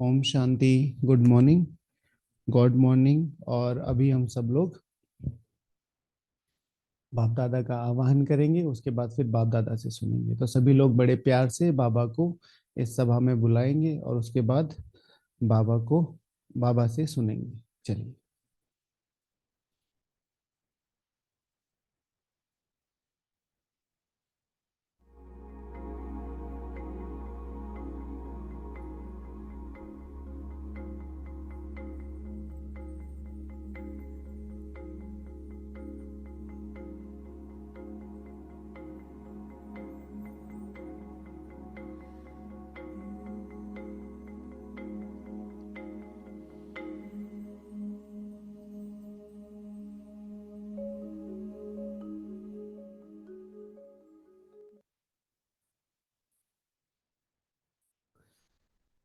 ओम शांति। Good morning, god morning. और अभी हम सब लोग बाप दादा का आवाहन करेंगे, उसके बाद फिर बाप दादा से सुनेंगे। तो सभी लोग बड़े प्यार से बाबा को इस सभा में बुलाएंगे और उसके बाद बाबा से सुनेंगे। चलिए।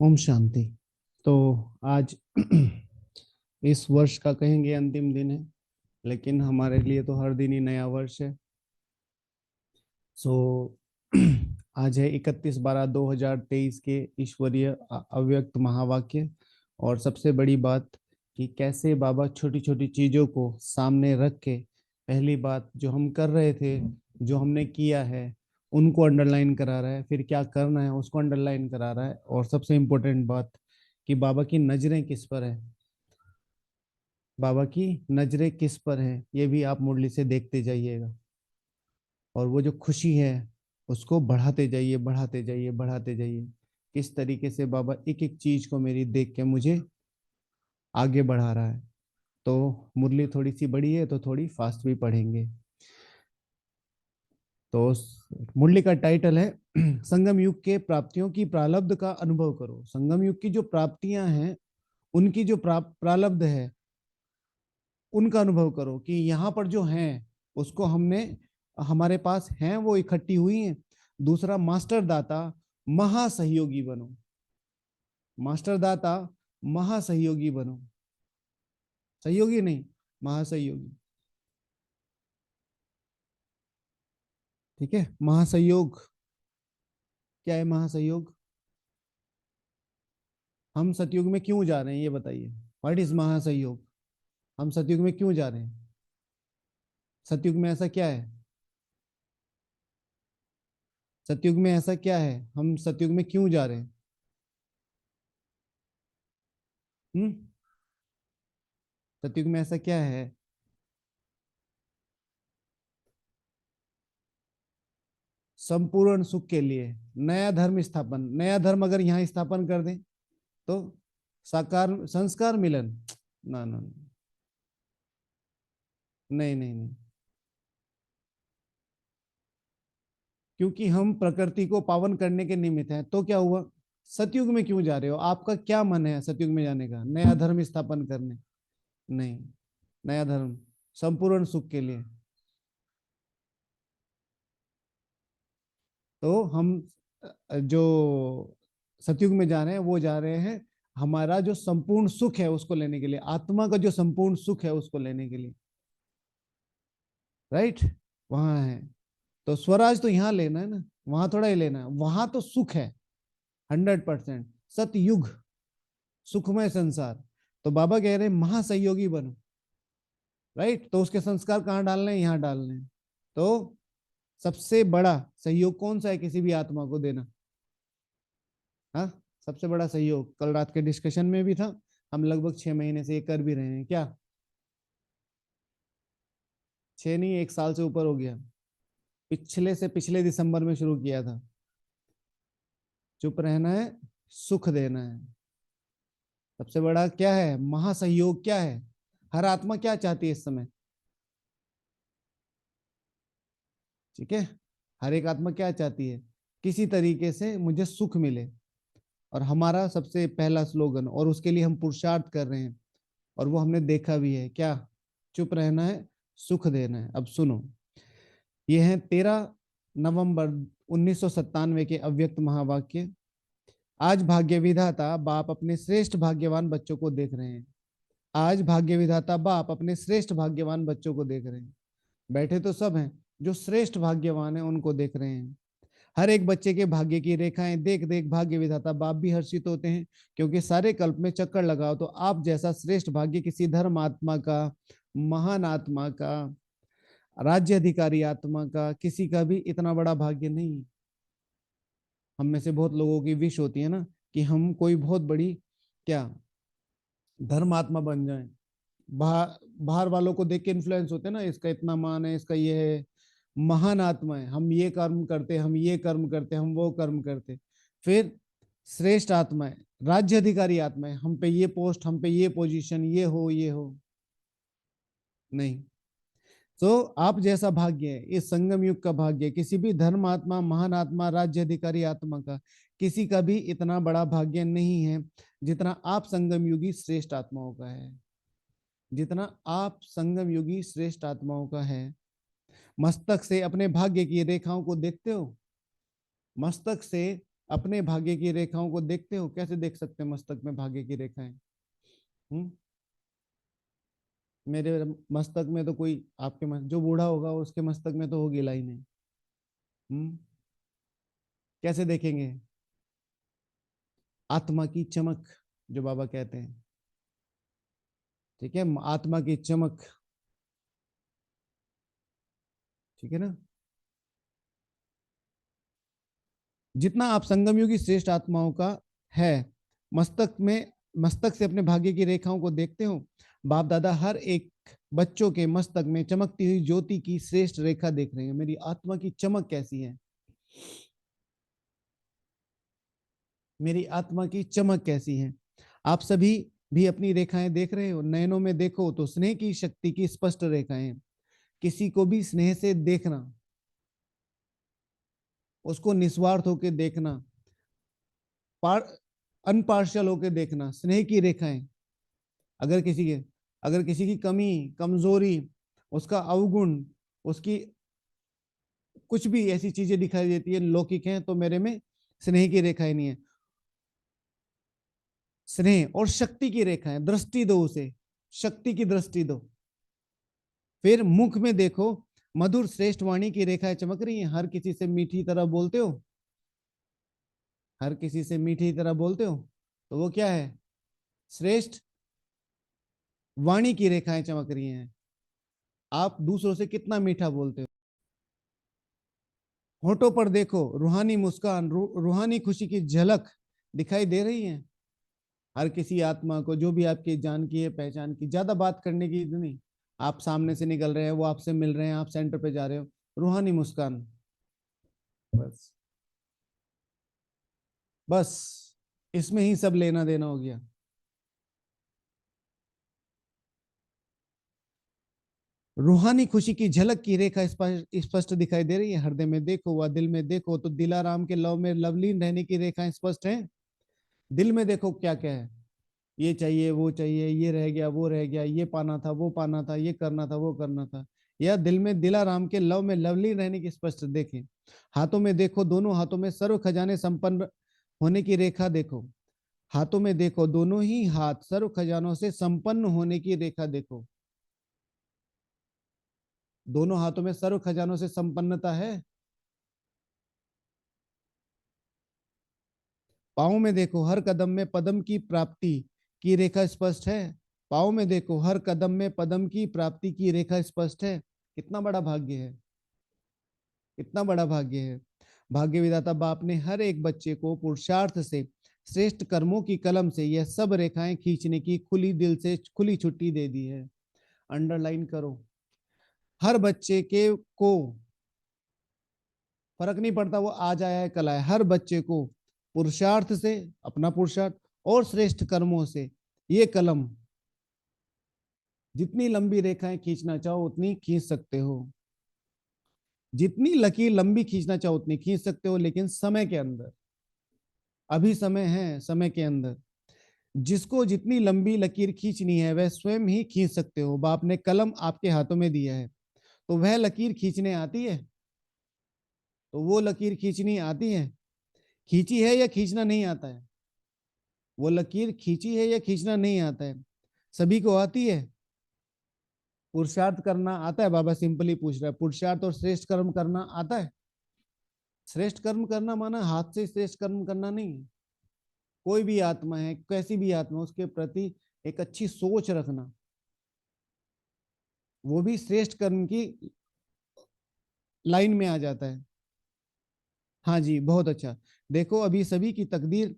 ओम शांति। तो आज इस वर्ष का कहेंगे अंतिम दिन है, लेकिन हमारे लिए तो हर दिन ही नया वर्ष है। सो आज है 31/12/2023 के ईश्वरीय अव्यक्त महावाक्य। और सबसे बड़ी बात कि कैसे बाबा छोटी छोटी चीजों को सामने रख के, पहली बात जो हम कर रहे थे, जो हमने किया है, उनको अंडरलाइन करा रहा है, फिर क्या करना है उसको अंडरलाइन करा रहा है। और सबसे इम्पोर्टेंट बात कि बाबा की नजरें किस पर है, बाबा की नजरें किस पर है, ये भी आप मुरली से देखते जाइएगा। और वो जो खुशी है उसको बढ़ाते जाइए, बढ़ाते जाइए, बढ़ाते जाइए। किस तरीके से बाबा एक एक चीज को मेरी देख के मुझे आगे बढ़ा रहा है। तो मुरली थोड़ी सी बड़ी है तो थोड़ी फास्ट भी पढ़ेंगे। तो मुरली का टाइटल है संगम युग के प्राप्तियों की प्रारब्ध का अनुभव करो। संगम युग की जो प्राप्तियां हैं, उनकी जो प्रारब्ध है, उनका अनुभव करो कि यहाँ पर जो हैं उसको हमने, हमारे पास हैं, वो इकट्ठी हुई हैं। दूसरा, मास्टर दाता महासहयोगी बनो। मास्टर दाता महासहयोगी बनो, सहयोगी नहीं, महासहयोगी। ठीक है। महासहयोग क्या है? महासहयोग, हम सतयुग में क्यों जा रहे हैं ये बताइए। व्हाट इज महासहयोग? हम सतयुग में क्यों जा रहे हैं? सतयुग में ऐसा क्या है? सतयुग में ऐसा क्या है? हम सतयुग में क्यों जा रहे हैं? हम्म। सतयुग में ऐसा क्या है? संपूर्ण सुख के लिए, नया धर्म स्थापन। नया धर्म अगर यहाँ स्थापन कर दें तो साकार संस्कार मिलन, ना ना ना, नहीं नहीं नहीं। क्योंकि हम प्रकृति को पावन करने के निमित्त हैं। तो क्या हुआ? सतयुग में क्यों जा रहे हो? आपका क्या मन है सतयुग में जाने का? नया धर्म स्थापन करने? नहीं, नया धर्म संपूर्ण सुख के लिए। तो हम जो सतयुग में जा रहे हैं वो जा रहे हैं हमारा जो संपूर्ण सुख है उसको लेने के लिए, आत्मा का जो संपूर्ण सुख है उसको लेने के लिए। राइट। वहां है तो स्वराज तो यहाँ लेना है ना, वहां थोड़ा ही लेना है। वहां तो सुख है 100%। सतयुग, सुखमय संसार। तो बाबा कह रहे हैं महासहयोगी बनो। राइट। तो उसके संस्कार कहाँ डालने हैं? यहाँ डालने हैं। तो सबसे बड़ा सहयोग कौन सा है किसी भी आत्मा को देना? हाँ, सबसे बड़ा सहयोग कल रात के डिस्कशन में भी था। हम लगभग 6 महीने से ये कर भी रहे हैं। क्या? 6 नहीं, 1 साल से ऊपर हो गया। पिछले से पिछले दिसंबर में शुरू किया था। चुप रहना है, सुख देना है। सबसे बड़ा क्या है? महासहयोग क्या है? हर आत्मा क्या चाहती है इस समय? ठीक है। हर एक आत्मा क्या चाहती है? किसी तरीके से मुझे सुख मिले। और हमारा सबसे पहला स्लोगन, और उसके लिए हम पुरुषार्थ कर रहे हैं, और वो हमने देखा भी है। क्या? चुप रहना है, सुख देना है। अब सुनो, ये है 13 नवंबर 1997 के अव्यक्त महावाक्य। आज भाग्य विधाता बाप अपने श्रेष्ठ भाग्यवान बच्चों को देख रहे हैं। आज भाग्य विधाता बाप अपने श्रेष्ठ भाग्यवान बच्चों को देख रहे हैं। बैठे तो सब हैं, जो श्रेष्ठ भाग्यवान है उनको देख रहे हैं। हर एक बच्चे के भाग्य की रेखाएं देख देख भाग्य विधाता बाप भी हर्षित होते हैं, क्योंकि सारे कल्प में चक्कर लगाओ तो आप जैसा श्रेष्ठ भाग्य किसी धर्म आत्मा का, महान आत्मा का, राज्य अधिकारी आत्मा का, किसी का भी इतना बड़ा भाग्य नहीं। हम में से बहुत लोगों की विश होती है ना कि हम कोई बहुत बड़ी क्या धर्मात्मा बन जाए। बाहर बाहर वालों को देख के इन्फ्लुएंस होते हैं ना, इसका इतना मान है, इसका ये है, महान आत्मा है, हम ये कर्म करते, हम ये कर्म करते, हम वो कर्म करते। फिर श्रेष्ठ आत्मा है, राज्य अधिकारी आत्मा है, हम पे ये पोस्ट, हम पे ये पोजीशन, ये हो ये हो। नहीं। तो आप जैसा भाग्य है, इस संगम युग का भाग्य किसी भी धर्म आत्मा, महान आत्मा, राज्य अधिकारी आत्मा का, किसी का भी इतना बड़ा भाग्य नहीं है जितना आप संगम युगी श्रेष्ठ आत्माओं का है, जितना आप संगम युगी श्रेष्ठ आत्माओं का है। मस्तक से अपने भाग्य की रेखाओं को देखते हो? मस्तक से अपने भाग्य की रेखाओं को देखते हो? कैसे देख सकते हैं मस्तक में भाग्य की रेखाएं? मेरे मस्तक में तो कोई, आपके जो बूढ़ा होगा उसके मस्तक में तो होगी लाइनें। कैसे देखेंगे? आत्मा की चमक जो बाबा कहते हैं, ठीक है, आत्मा की चमक, ठीक है ना। जितना आप संगमयुगी श्रेष्ठ आत्माओं का है, मस्तक में, मस्तक से अपने भाग्य की रेखाओं को देखते हो। बाप दादा हर एक बच्चों के मस्तक में चमकती हुई ज्योति की श्रेष्ठ रेखा देख रहे हैं। मेरी आत्मा की चमक कैसी है, मेरी आत्मा की चमक कैसी है। आप सभी भी अपनी रेखाएं देख रहे हो, नयनों में देखो तो स्नेह की शक्ति की स्पष्ट रेखाएं। किसी को भी स्नेह से देखना, उसको निस्वार्थ होकर देखना, अनपार्शल होकर देखना, स्नेह की रेखाएं। अगर किसी के, अगर किसी की कमी, कमजोरी, उसका अवगुण, उसकी कुछ भी ऐसी चीजें दिखाई देती है लौकिक है, तो मेरे में स्नेह की रेखाएं नहीं है। स्नेह और शक्ति की रेखाएं, दृष्टि दो उसे, शक्ति की दृष्टि दो। फिर मुख में देखो, मधुर श्रेष्ठ वाणी की रेखाएं चमक रही हैं। हर किसी से मीठी तरह बोलते हो, हर किसी से मीठी तरह बोलते हो, तो वो क्या है? श्रेष्ठ वाणी की रेखाएं चमक रही हैं। आप दूसरों से कितना मीठा बोलते हो। होठों पर देखो, रूहानी मुस्कान, रूहानी खुशी की झलक दिखाई दे रही है। हर किसी आत्मा को, जो भी आपकी जान की है, पहचान की, ज्यादा बात करने की नहीं, आप सामने से निकल रहे हैं, वो आपसे मिल रहे हैं, आप सेंटर पे जा रहे हो, रूहानी मुस्कान, बस बस इसमें ही सब लेना देना हो गया। रूहानी खुशी की झलक की रेखा स्पष्ट दिखाई दे रही है। हृदय में देखो व दिल में देखो तो दिलाराम के लव में लवलीन रहने की रेखा स्पष्ट है। दिल में देखो क्या क्या है, ये चाहिए, वो चाहिए, ये रह गया, वो रह गया, ये पाना था, वो पाना था, ये करना था, वो करना था। या दिल में दिलाराम के लव में लवलीन रहने की स्पष्ट देखें। हाथों में देखो, दोनों हाथों में सर्व खजाने संपन्न होने की रेखा देखो। हाथों में देखो, दोनों ही हाथ सर्व खजानों से संपन्न होने की रेखा देखो। दोनों हाथों में सर्व खजानों से संपन्नता है। पाँव में देखो, हर कदम में पदम की प्राप्ति की रेखा स्पष्ट है। पाँव में देखो, हर कदम में पदम की प्राप्ति की रेखा स्पष्ट है। कितना बड़ा भाग्य है, कितना बड़ा भाग्य है। भाग्य विधाता बाप ने हर एक बच्चे को पुरुषार्थ से, श्रेष्ठ कर्मों की कलम से यह सब रेखाएं खींचने की खुली दिल से खुली छुट्टी दे दी है। अंडरलाइन करो, हर बच्चे के को फर्क नहीं पड़ता वो आज आया है कल आया, हर बच्चे को पुरुषार्थ से, अपना पुरुषार्थ और श्रेष्ठ कर्मों से ये कलम, जितनी लंबी रेखाएं खींचना चाहो उतनी खींच सकते हो, जितनी लकीर लंबी खींचना चाहो उतनी खींच सकते हो, लेकिन समय के अंदर। अभी समय है, समय के अंदर जिसको जितनी लंबी लकीर खींचनी है वह स्वयं ही खींच सकते हो। बाप ने कलम आपके हाथों में दिया है, तो वह लकीर खींचने आती है, तो वो लकीर खींचनी आती है, खींची है या खींचना नहीं आता है? वो लकीर खींची है या खींचना नहीं आता है? सभी को आती है। पुरुषार्थ करना आता है? बाबा सिंपली पूछ रहा है, पुरुषार्थ और श्रेष्ठ कर्म करना आता है? श्रेष्ठ कर्म करना माना हाथ से श्रेष्ठ कर्म करना नहीं। कोई भी आत्मा है, कैसी भी आत्मा, उसके प्रति एक अच्छी सोच रखना, वो भी श्रेष्ठ कर्म की लाइन में आ जाता है। हाँ जी, बहुत अच्छा। देखो अभी सभी की तकदीर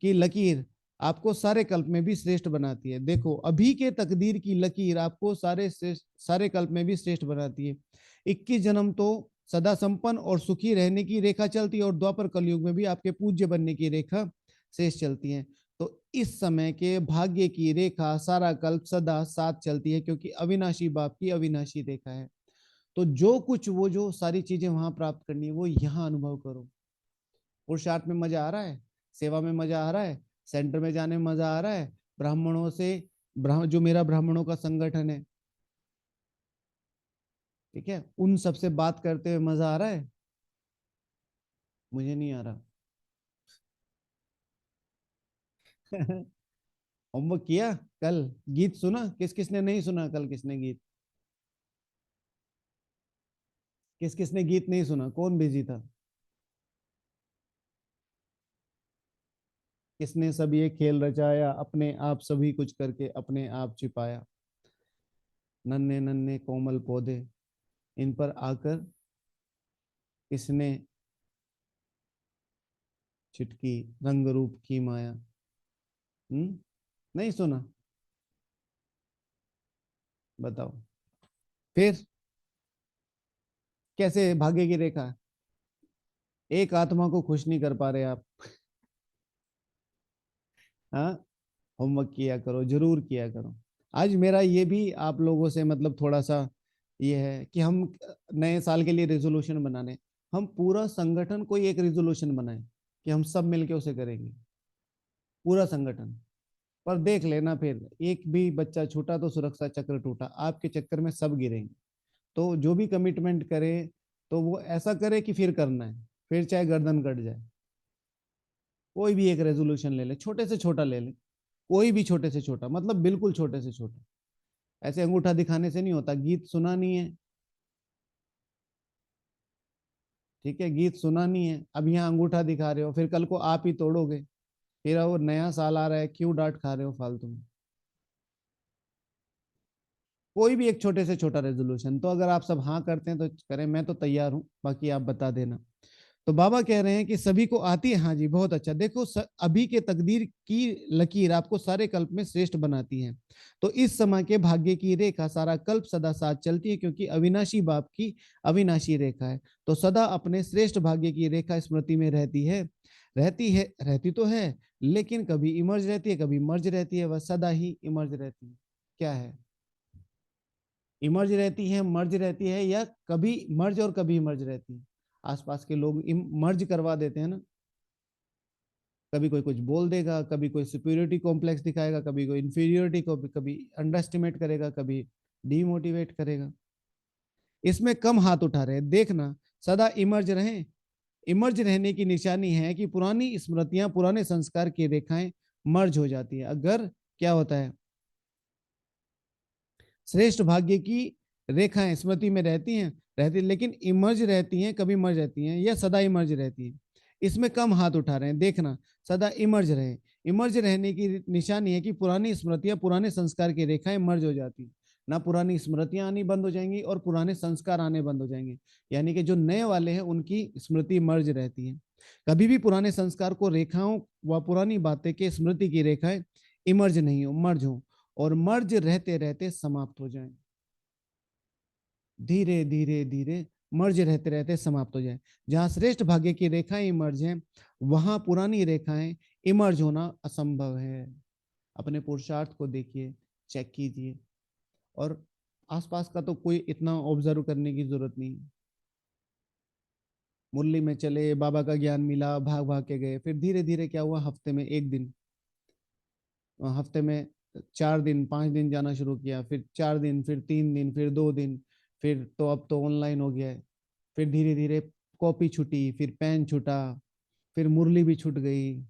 की लकीर आपको सारे कल्प में भी श्रेष्ठ बनाती है। देखो अभी के तकदीर की लकीर आपको सारे कल्प में भी श्रेष्ठ बनाती है। 21 जन्म तो सदा संपन्न और सुखी रहने की रेखा चलती है, और द्वापर कलयुग में भी आपके पूज्य बनने की रेखा शेष चलती है। तो इस समय के भाग्य की रेखा सारा कल्प सदा साथ चलती है, क्योंकि अविनाशी बाप की अविनाशी रेखा है। तो जो कुछ वो जो सारी चीजें वहां प्राप्त करनी है वो यहाँ अनुभव करो। पुरुषार्थ में मजा आ रहा है, सेवा में मजा आ रहा है, सेंटर में जाने में मजा आ रहा है, ब्राह्मणों से जो मेरा ब्राह्मणों का संगठन है, ठीक है, उन सबसे बात करते हुए मजा आ रहा है। मुझे नहीं आ रहा। होमवर्क किया? कल गीत सुना? किस किसने नहीं सुना कल? किसने गीत, किस किसने गीत नहीं सुना? कौन बिजी था? किसने सब ये खेल रचाया, अपने आप सभी कुछ करके अपने आप छिपाया। नन्हे नन्हे कोमल पौधे, इन पर आकर किसने छिटकी रंग रूप की माया। नहीं सुना? बताओ फिर। कैसे भाग्य की रेखा? एक आत्मा को खुश नहीं कर पा रहे आप। हाँ, होमवर्क किया करो, जरूर किया करो। आज मेरा ये भी आप लोगों से मतलब थोड़ा सा ये है कि हम नए साल के लिए रेजोल्यूशन बनाने, हम पूरा संगठन कोई एक रेजोल्यूशन बनाए कि हम सब मिलके उसे करेंगे, पूरा संगठन। पर देख लेना, फिर एक भी बच्चा छूटा तो सुरक्षा चक्र टूटा, आपके चक्कर में सब गिरेंगे। तो जो भी कमिटमेंट करे तो वो ऐसा करे कि फिर करना है, फिर चाहे गर्दन कट जाए। कोई भी एक रेजोल्यूशन ले ले, छोटे से छोटा ले ले, कोई भी छोटे से छोटा, मतलब बिल्कुल छोटे से छोटा। ऐसे अंगूठा दिखाने से नहीं होता। गीत सुना नहीं है, ठीक है, गीत सुना नहीं है, अब यहाँ अंगूठा दिखा रहे हो, फिर कल को आप ही तोड़ोगे, फिर वो नया साल आ रहा है, क्यों डांट खा रहे हो फालतू में। कोई भी एक छोटे से छोटा रेजोल्यूशन, तो अगर आप सब हाँ करते हैं तो करें, मैं तो तैयार हूं, बाकी आप बता देना। तो बाबा कह रहे हैं कि सभी को आती है। हाँ जी, बहुत अच्छा। देखो अभी के तकदीर की लकीर आपको सारे कल्प में श्रेष्ठ बनाती है। तो इस समय के भाग्य की रेखा सारा कल्प सदा साथ चलती है, क्योंकि अविनाशी बाप की अविनाशी रेखा है। तो सदा अपने श्रेष्ठ भाग्य की रेखा स्मृति में रहती तो है, लेकिन कभी इमर्ज रहती है, कभी मर्ज रहती है, वह सदा ही इमर्ज रहती है। क्या है? इमर्ज रहती है, मर्ज रहती है, या कभी मर्ज और कभी इमर्ज रहती है। आसपास के लोग मर्ज करवा देते हैं ना, कभी कोई कुछ बोल देगा, कभी कोई सुपीरियोरिटी कॉम्प्लेक्स दिखाएगा, कभी कोई इंफीरियोरिटी को, कभी अंडर एस्टिमेट करेगा, कभी डीमोटिवेट करेगा। इसमें कम हाथ उठा रहे हैं, देखना। सदा इमर्ज रहें। इमर्ज रहने की निशानी है कि पुरानी स्मृतियां, पुराने संस्कार की रेखाएं मर्ज हो जाती है। अगर क्या होता है, श्रेष्ठ भाग्य की रेखाएं स्मृति में रहती, लेकिन इमर्ज रहती हैं, कभी मर्ज रहती हैं, या सदा इमर्ज रहती है। इसमें कम हाथ उठा रहे हैं, देखना। सदा इमर्ज रहे। इमर्ज रहने की निशानी है कि पुरानी स्मृतियां, पुराने संस्कार की रेखाएं मर्ज हो जाती, ना पुरानी स्मृतियां आनी बंद हो जाएंगी और पुराने संस्कार आने बंद हो जाएंगे। यानी कि जो नए वाले हैं उनकी स्मृति मर्ज रहती है। कभी भी पुराने संस्कार को रेखाओं व पुरानी बातें के स्मृति की रेखाएं इमर्ज नहीं हो, मर्ज हो, और मर्ज रहते रहते समाप्त हो जाए। धीरे धीरे धीरे मर्ज रहते रहते समाप्त हो जाए। जहां श्रेष्ठ भाग्य की रेखाएं इमर्ज हैं, वहां पुरानी रेखाएं इमर्ज होना असंभव है। अपने पुरुषार्थ को देखिए, चेक कीजिए, और आसपास का तो कोई इतना ऑब्जर्व करने की जरूरत नहीं। मुरली में चले, बाबा का ज्ञान मिला, भाग भाग के गए, फिर धीरे धीरे क्या हुआ, हफ्ते में एक दिन, हफ्ते में 4 दिन 5 दिन जाना शुरू किया, फिर 4 दिन, फिर 3 दिन, फिर 2 दिन, फिर तो अब तो ऑनलाइन हो गया है। फिर धीरे धीरे कॉपी छूटी, फिर पेन छूटा, फिर मुरली भी छूट गई।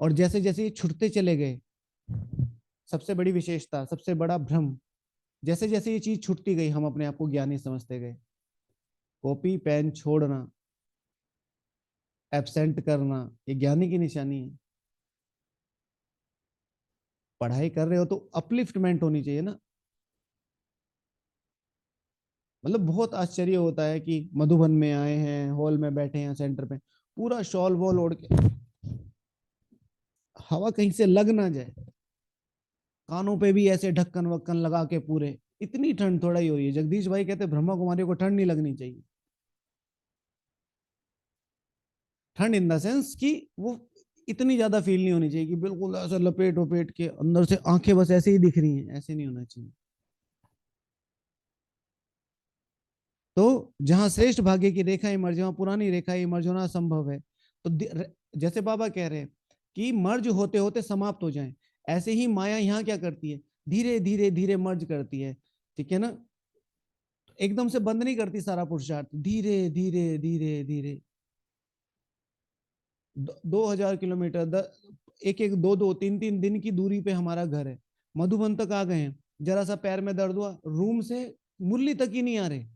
और जैसे जैसे ये छूटते चले गए, सबसे बड़ी विशेषता, सबसे बड़ा भ्रम, जैसे जैसे ये चीज छूटती गई, हम अपने आप को ज्ञानी समझते गए। कॉपी पेन छोड़ना, एब्सेंट करना, ये ज्ञानी की निशानी है। पढ़ाई कर रहे हो तो अपलिफ्टमेंट होनी चाहिए ना। मतलब बहुत आश्चर्य होता है कि मधुबन में आए हैं, हॉल में बैठे हैं, सेंटर पे पूरा शॉल वॉल ओढ़ के, हवा कहीं से लग ना जाए, कानों पे भी ऐसे ढक्कन वक्कन लगा के पूरे। इतनी ठंड थोड़ा ही हो रही है। जगदीश भाई कहते ब्रह्मा कुमारी को ठंड नहीं लगनी चाहिए। ठंड इन द सेंस कि वो इतनी ज्यादा फील नहीं होनी चाहिए कि बिल्कुल ऐसा लपेट वपेट के अंदर से आंखें बस ऐसे ही दिख रही हैं, ऐसे नहीं होना चाहिए। तो जहां श्रेष्ठ भाग्य की रेखा इमर्ज, वहां पुरानी रेखा इमर्ज होना असंभव है। तो जैसे बाबा कह रहे हैं कि मर्ज होते होते समाप्त हो जाए, ऐसे ही माया यहाँ क्या करती है, धीरे धीरे धीरे मर्ज करती है। ठीक है ना। एकदम से बंद नहीं करती सारा पुरुषार्थ, धीरे धीरे धीरे धीरे। 2,000 किलोमीटर, एक एक दो दो तीन तीन दिन की दूरी पे हमारा घर है। मधुबन तक आ गए हैं, जरा सा पैर में दर्द हुआ, रूम से मुरली तक ही नहीं आ रहे।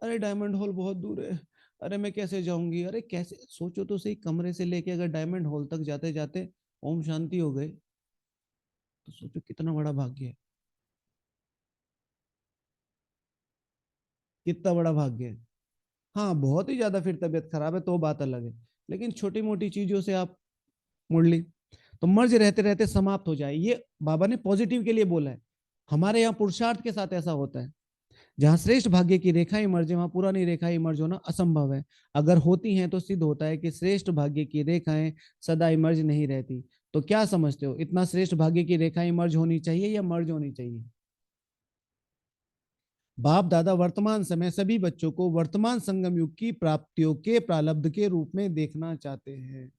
अरे डायमंड हॉल बहुत दूर है, अरे मैं कैसे जाऊंगी, अरे कैसे, सोचो तो सही, कमरे से लेके अगर डायमंड हॉल तक जाते जाते ओम शांति हो गए, तो सोचो कितना बड़ा भाग्य है। कितना बड़ा भाग्य है। हाँ बहुत ही ज्यादा फिर तबीयत खराब है तो बात अलग है, लेकिन छोटी मोटी चीजों से आप मुरली, तो मर्ज रहते रहते समाप्त हो जाए, ये बाबा ने पॉजिटिव के लिए बोला है। हमारे यहाँ पुरुषार्थ के साथ ऐसा होता है, जहां श्रेष्ठ भाग्य की रेखाएं मर्ज, वहां पुरानी रेखाएं मर्ज होना असंभव है। अगर होती हैं तो सिद्ध होता है कि श्रेष्ठ भाग्य की रेखाएं सदा मर्ज नहीं रहती। तो क्या समझते हो, इतना श्रेष्ठ भाग्य की रेखाएं मर्ज होनी चाहिए या मर्ज होनी चाहिए? बाप दादा वर्तमान समय सभी बच्चों को वर्तमान संगम युग की प्राप्तियों के प्रारब्ध के रूप में देखना चाहते हैं।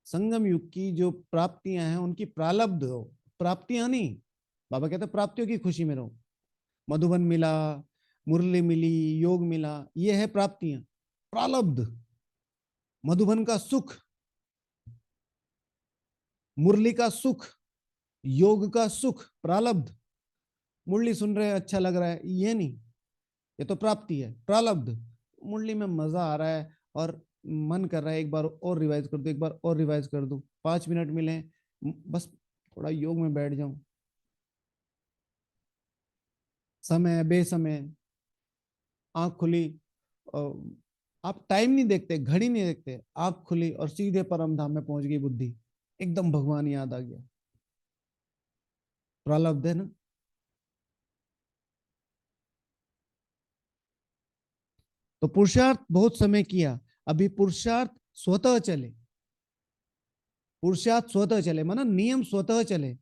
संगम युग की जो प्राप्तियां हैं उनकी प्रारब्ध हो, प्राप्तियां नहीं। बाबा कहते हैं प्राप्तियों की खुशी में रहो। मधुबन मिला, मुरली मिली, योग मिला, ये है प्राप्तियां। प्रारब्ध, मधुबन का सुख, मुरली का सुख, योग का सुख प्रारब्ध। मुरली सुन रहे हैं अच्छा लग रहा है, ये नहीं, ये तो प्राप्ति है। प्रारब्ध, मुरली में मजा आ रहा है और मन कर रहा है एक बार और रिवाइज कर दो, एक बार और रिवाइज कर दो, 5 मिनट मिले बस थोड़ा योग में बैठ जाऊं। समय बेसमय, आंख खुली, आप टाइम नहीं देखते, घड़ी नहीं देखते, आंख खुली और सीधे परम धाम में पहुंच गई बुद्धि, एकदम भगवान याद आ गया। प्रारब्ध है ना। तो पुरुषार्थ बहुत समय किया, अभी पुरुषार्थ स्वतः चले। पुरुषार्थ स्वतः चले माना नियम स्वतः चले,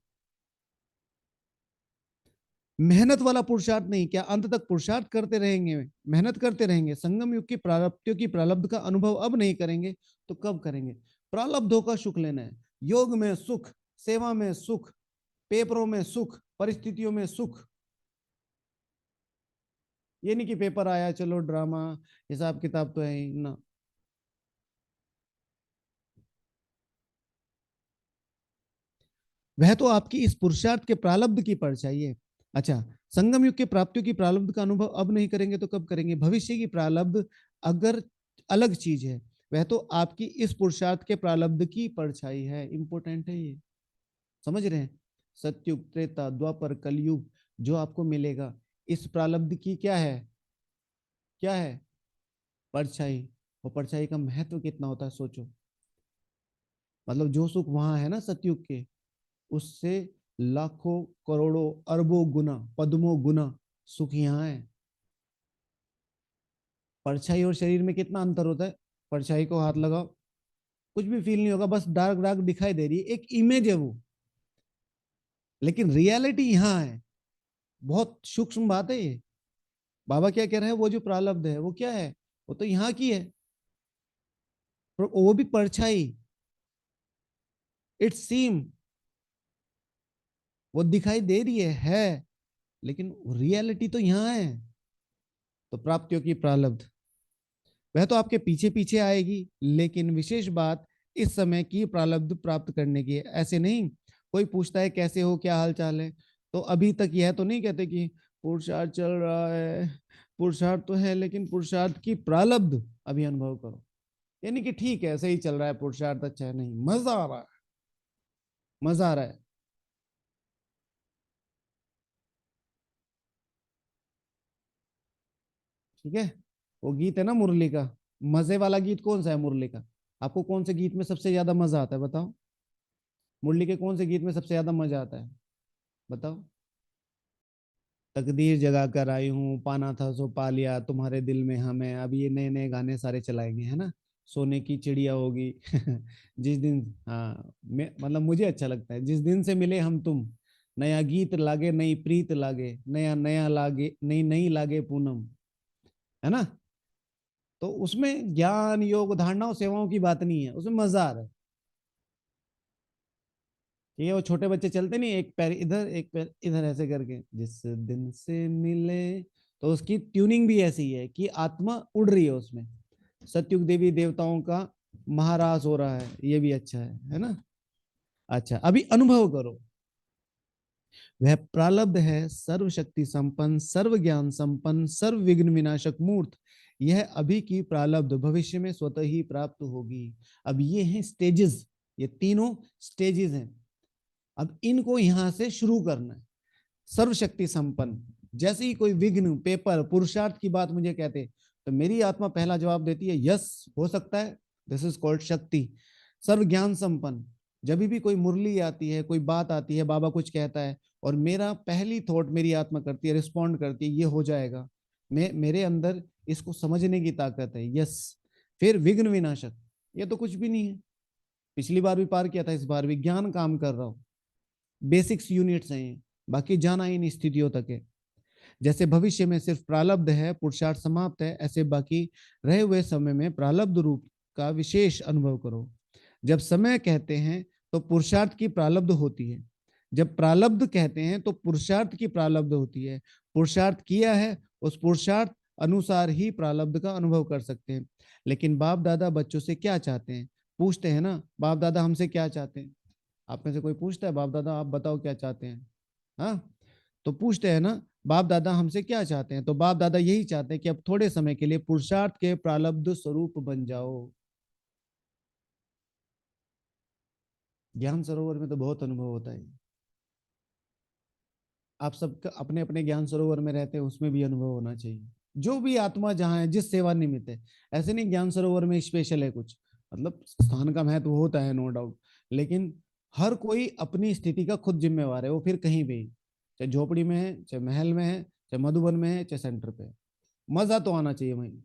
मेहनत वाला पुरुषार्थ नहीं। क्या अंत तक पुरुषार्थ करते रहेंगे, मेहनत करते रहेंगे, संगम युग की प्रारब्धियों की प्रारब्ध का अनुभव अब नहीं करेंगे तो कब करेंगे? प्रारब्धों का सुख लेना है, योग में सुख, सेवा में सुख, पेपरों में सुख, परिस्थितियों में सुख। ये नहीं कि पेपर आया चलो ड्रामा, हिसाब किताब तो है ही ना। वह तो आपकी इस पुरुषार्थ के प्रारब्ध की परछाई है। अच्छा, संगम युग के प्राप्तियों की प्रारब्ध का अनुभव अब नहीं करेंगे तो कब करेंगे? भविष्य की प्रारब्ध अगर अलग चीज है, वह तो आपकी इस पुरुषार्थ के प्रारब्ध की परछाई है। इंपॉर्टेंट है ये, समझ रहे हैं? सतयुग, त्रेता, द्वापर, कलयुग, जो आपको मिलेगा इस प्रारब्ध की क्या है, क्या है? परछाई। और परछाई का महत्व कितना होता है सोचो। मतलब जो सुख वहां है ना सतयुग के, उससे लाखों करोड़ों अरबों गुना, पद्मों गुना सुख यहाँ है। परछाई और शरीर में कितना अंतर होता है? परछाई को हाथ लगाओ, कुछ भी फील नहीं होगा, बस डार्क डार्क दिखाई दे रही है, एक इमेज है वो, लेकिन रियलिटी यहाँ है। बहुत सूक्ष्म बात है ये। बाबा क्या कह रहे हैं, वो जो प्रारब्ध है वो क्या है? वो तो यहाँ की है, वो भी परछाई। इट सीम, वो दिखाई दे रही है, लेकिन रियलिटी तो यहाँ है। तो प्राप्तियों की प्रारब्ध वह तो आपके पीछे पीछे आएगी, लेकिन विशेष बात इस समय की प्रारब्ध प्राप्त करने की है। ऐसे नहीं कोई पूछता है कैसे हो, क्या हाल चाल है, तो अभी तक यह तो नहीं कहते कि पुरुषार्थ चल रहा है, पुरुषार्थ तो है लेकिन पुरुषार्थ की प्रारब्ध अभी अनुभव करो। यानी कि ठीक है, सही चल रहा है, पुरुषार्थ अच्छा है, नहीं मजा आ रहा है, मजा आ रहा है। ठीक है। वो गीत है ना मुरली का, मजे वाला गीत कौन सा है मुरली का? आपको कौन से गीत में सबसे ज्यादा मजा आता है बताओ? मुरली के कौन से गीत में सबसे ज्यादा मजा आता है बताओ? तकदीर जगा कर आई हूँ, पाना था सो पा लिया, तुम्हारे दिल में हमें, अब ये नए नए गाने सारे चलाएंगे, है ना। सोने की चिड़िया होगी। जिस दिन, हाँ, मतलब मुझे अच्छा लगता है, जिस दिन से मिले हम तुम, नया गीत लागे नई प्रीत लागे, नया नया लागे नई नई लागे पूनम, है ना। तो उसमें ज्ञान योग धारणाओं सेवाओं की बात नहीं है, उसमें मजा आ रहा है। ये वो छोटे बच्चे चलते नहीं, एक पैर इधर एक पैर इधर ऐसे करके, जिस दिन से मिले, तो उसकी ट्यूनिंग भी ऐसी है कि आत्मा उड़ रही है उसमें। सतयुग देवी देवताओं का महाराज हो रहा है, ये भी अच्छा है ना। अच्छा, अभी अनुभव करो। वह प्रालब्ध है सर्वशक्ति संपन्न, सर्व ज्ञान संपन्न, सर्व विघ्न विनाशक मूर्त। यह अभी की प्रालब्ध भविष्य में स्वतः ही प्राप्त होगी। अब ये हैं स्टेजेस, ये तीनों स्टेजेस हैं। अब इनको यहां से शुरू करना है। सर्वशक्ति संपन्न, जैसे ही कोई विघ्न पेपर पुरुषार्थ की बात मुझे कहते, तो मेरी आत्मा पहला जवाब देती है यस, हो सकता है, दिस इज कॉल्ड शक्ति। सर्व ज्ञान संपन्न, जब भी कोई मुरली आती है, कोई बात आती है, बाबा कुछ कहता है, और मेरा पहली थॉट मेरी आत्मा करती है, रिस्पॉन्ड करती है, ये हो जाएगा, मैं मेरे अंदर इसको समझने की ताकत है, यस। फिर विघ्न विनाशक, ये तो कुछ भी नहीं है, पिछली बार भी पार किया था, इस बार भी ज्ञान काम कर रहा हूं, बेसिक्स यूनिट्स हैं, बाकी जाना इन स्थितियों तक है। जैसे भविष्य में सिर्फ प्रालब्ध है, पुरुषार्थ समाप्त है, ऐसे बाकी रहे हुए समय में प्रालब्ध रूप का विशेष अनुभव करो। जब समय कहते हैं तो पुरुषार्थ की प्रालब्ध होती है, जब प्रालब्ध कहते हैं तो पुरुषार्थ की प्रालब्ध होती है। पुरुषार्थ किया है, उस पुरुषार्थ अनुसार ही प्रालब्ध का अनुभव कर सकते हैं। लेकिन बाप दादा बच्चों से क्या चाहते हैं? पूछते हैं ना, बाप दादा हमसे क्या चाहते हैं? आप में से कोई पूछता है बाप दादा आप बताओ क्या चाहते हैं? हाँ, तो पूछते हैं ना, बाप दादा हमसे क्या चाहते हैं? तो बाप दादा यही चाहते हैं कि अब थोड़े समय के लिए पुरुषार्थ के प्रालब्ध स्वरूप बन जाओ। ज्ञान सरोवर में तो बहुत अनुभव होता है। आप सब अपने अपने ज्ञान सरोवर में रहते हैं, उसमें भी अनुभव होना चाहिए। जो भी आत्मा जहाँ है, जिस सेवा निमित्त है, ऐसे नहीं ज्ञान सरोवर में स्पेशल है कुछ, मतलब स्थान का महत्व होता है नो डाउट, लेकिन हर कोई अपनी स्थिति का खुद जिम्मेवार है, वो फिर कहीं भी, चाहे झोपड़ी में है, चाहे महल में है, चाहे मधुबन में है, चाहे सेंटर पे है, मजा तो आना चाहिए वहीं।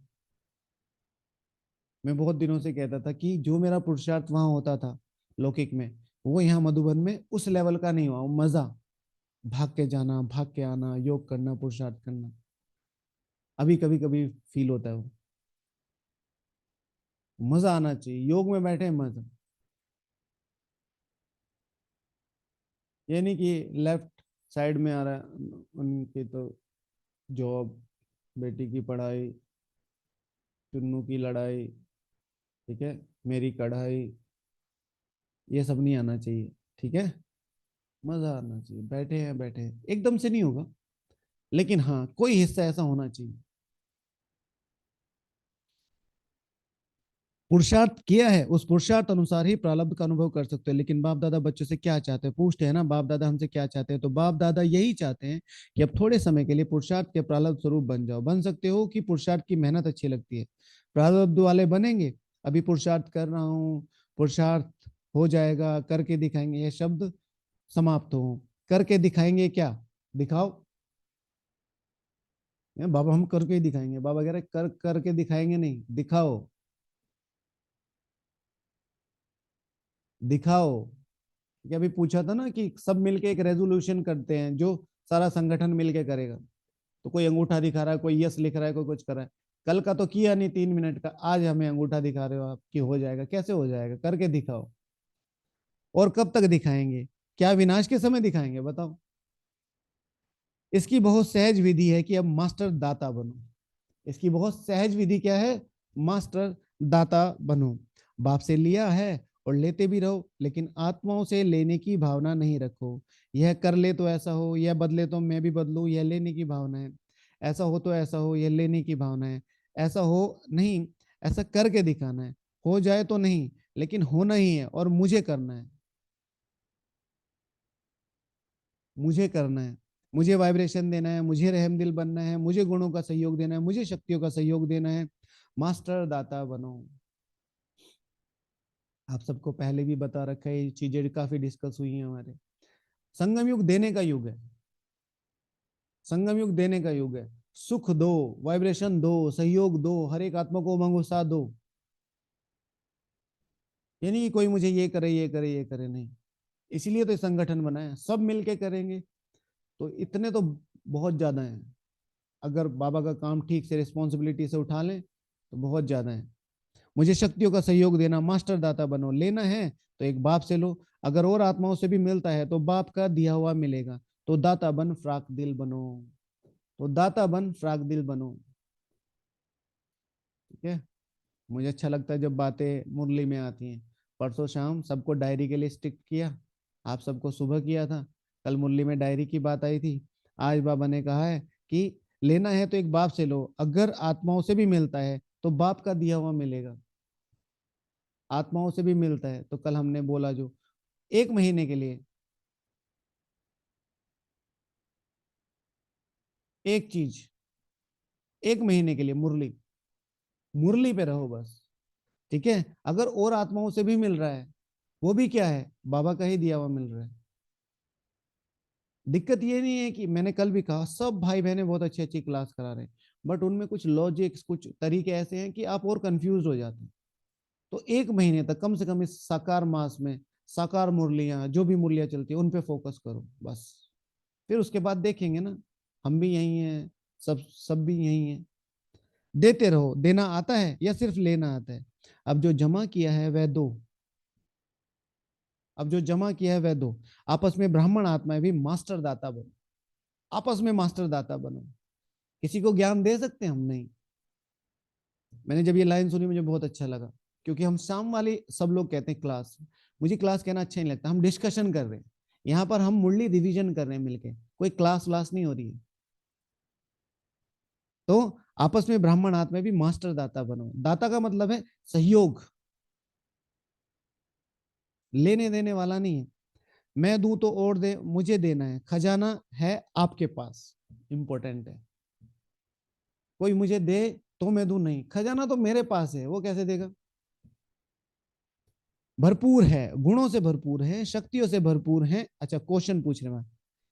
मैं बहुत दिनों से कहता था कि जो मेरा पुरुषार्थ वहां होता था लौकिक में, वो यहाँ मधुबन में उस लेवल का नहीं हुआ, वो मजा, भाग के जाना, भाग के आना, योग करना, पुरुषार्थ करना, अभी कभी कभी फील होता है वो, मजा आना चाहिए, योग में बैठे मजा। ये नहीं कि लेफ्ट साइड में आ रहा है उनकी तो, जॉब, बेटी की पढ़ाई, टुन्नू की लड़ाई, ठीक है, मेरी कढ़ाई, ये सब नहीं आना चाहिए। ठीक है, मजा आना चाहिए, बैठे हैं बैठे हैं, एकदम से नहीं होगा, लेकिन हाँ कोई हिस्सा ऐसा होना चाहिए। पुरुषार्थ किया है, उस पुरुषार्थ अनुसार ही प्रारब्ध का अनुभव कर सकते हैं। लेकिन बाप दादा बच्चों से क्या चाहते हैं? पूछते हैं ना, बाप दादा हमसे क्या चाहते हैं? तो बाप दादा यही चाहते हैं कि अब थोड़े समय के लिए पुरुषार्थ के प्रारब्ध स्वरूप बन जाओ। बन सकते हो कि पुरुषार्थ की मेहनत अच्छी लगती है, प्रारब्ध वाले बनेंगे। अभी पुरुषार्थ कर रहा हूँ, पुरुषार्थ हो जाएगा, करके दिखाएंगे, ये शब्द समाप्त हो। करके दिखाएंगे क्या? दिखाओ। बाबा हम करके ही दिखाएंगे, बाबा कह रहे कर करके दिखाएंगे नहीं, दिखाओ। दिखाओ, कि अभी पूछा था ना कि सब मिलके एक रेजोल्यूशन करते हैं, जो सारा संगठन मिलके करेगा। तो कोई अंगूठा दिखा रहा है, कोई यस लिख रहा है, कोई कुछ कर रहा है। कल का तो किया नहीं 3 मिनट का, आज हमें अंगूठा दिखा रहे हो आप कि हो जाएगा? कैसे हो जाएगा? करके दिखाओ। और कब तक दिखाएंगे? क्या विनाश के समय दिखाएंगे बताओ? इसकी बहुत सहज विधि है कि अब मास्टर दाता बनो। इसकी बहुत सहज विधि क्या है? मास्टर दाता बनो। बाप से लिया है और लेते भी रहो, लेकिन आत्माओं से लेने की भावना नहीं रखो। यह कर ले तो ऐसा हो, यह बदले तो मैं भी बदलूं, यह लेने की भावना है। ऐसा हो तो ऐसा हो, यह लेने की भावना है। ऐसा हो नहीं, ऐसा करके दिखाना है। हो जाए तो नहीं, लेकिन होना ही है और मुझे करना है, मुझे करना है। मुझे वाइब्रेशन देना है, मुझे रहमदिल बनना है, मुझे गुणों का सहयोग देना है, मुझे शक्तियों का सहयोग देना है। मास्टर दाता बनो। आप सबको पहले भी बता रखा है, ये चीजें काफी डिस्कस हुई हैं हमारे। संगम युग देने का युग है, संगम युग देने का युग है। सुख दो, वाइब्रेशन दो, सहयोग दो, हर एक आत्मा को उमंग उत्साह दो। ये नहीं कि कोई मुझे ये करे ये करे ये करे, नहीं। इसीलिए तो ये संगठन बना है, सब मिलके करेंगे तो इतने तो बहुत ज्यादा है। अगर बाबा का काम ठीक से रिस्पॉन्सिबिलिटी से उठा लें तो बहुत ज्यादा है। मुझे शक्तियों का सहयोग देना, मास्टर दाता बनो। लेना है तो एक बाप से लो, अगर और आत्माओं से भी मिलता है तो बाप का दिया हुआ मिलेगा। तो दाता बन फ्राक दिल बनो, तो दाता बन फ्राक दिल बनो। ठीक है। मुझे अच्छा लगता है जब बातें मुरली में आती हैं। परसों शाम सबको डायरी के लिए स्टिक किया, आप सबको सुबह किया था। कल मुरली में डायरी की बात आई थी। आज बाबा ने कहा है कि लेना है तो एक बाप से लो, अगर आत्माओं से भी मिलता है तो बाप का दिया हुआ मिलेगा। आत्माओं से भी मिलता है तो कल हमने बोला जो 1 महीने के लिए एक चीज, 1 महीने के लिए मुरली, मुरली पे रहो बस। ठीक है। अगर और आत्माओं से भी मिल रहा है, वो भी क्या है, बाबा का ही दिया हुआ मिल रहा है। दिक्कत ये नहीं है कि मैंने कल भी कहा, सब भाई बहने बहुत अच्छी अच्छी क्लास करा रहे हैं, बट उनमें कुछ लॉजिक्स, कुछ तरीके ऐसे हैं कि आप और कंफ्यूज हो जाते हैं। तो 1 महीने तक कम से कम इस साकार मास में साकार मुरलियां, जो भी मुरलियां चलती है उन पे फोकस करो बस। फिर उसके बाद देखेंगे ना, हम भी यही हैं, सब भी यही हैं। देते रहो। देना आता है या सिर्फ लेना आता है? अब जो जमा किया है वह दो, अब जो जमा किया है वह दो। आपस में ब्राह्मण आत्माएं भी मास्टर दाता बनो, आपस में मास्टर दाता बनो। किसी को ज्ञान दे सकते हैं हम? नहीं। मैंने जब ये लाइन सुनी मुझे बहुत अच्छा लगा, क्योंकि हम शाम वाली सब लोग कहते हैं क्लास, मुझे क्लास कहना अच्छा नहीं लगता। हम डिस्कशन कर रहे हैं यहाँ पर, हम मुरली रिवीजन कर रहे हैं मिलके, कोई क्लास व्लास नहीं हो रही है। तो आपस में ब्राह्मण आत्मा भी मास्टर दाता बनो। दाता का मतलब है सहयोग, लेने देने वाला नहीं है। मैं दूं तो और दे, मुझे देना है, खजाना है आपके पास, इंपॉर्टेंट है। कोई मुझे दे तो मैं दूं, नहीं, खजाना तो मेरे पास है, वो कैसे देगा? भरपूर है, गुणों से भरपूर है, शक्तियों से भरपूर है। अच्छा, क्वेश्चन पूछ रहे हैं,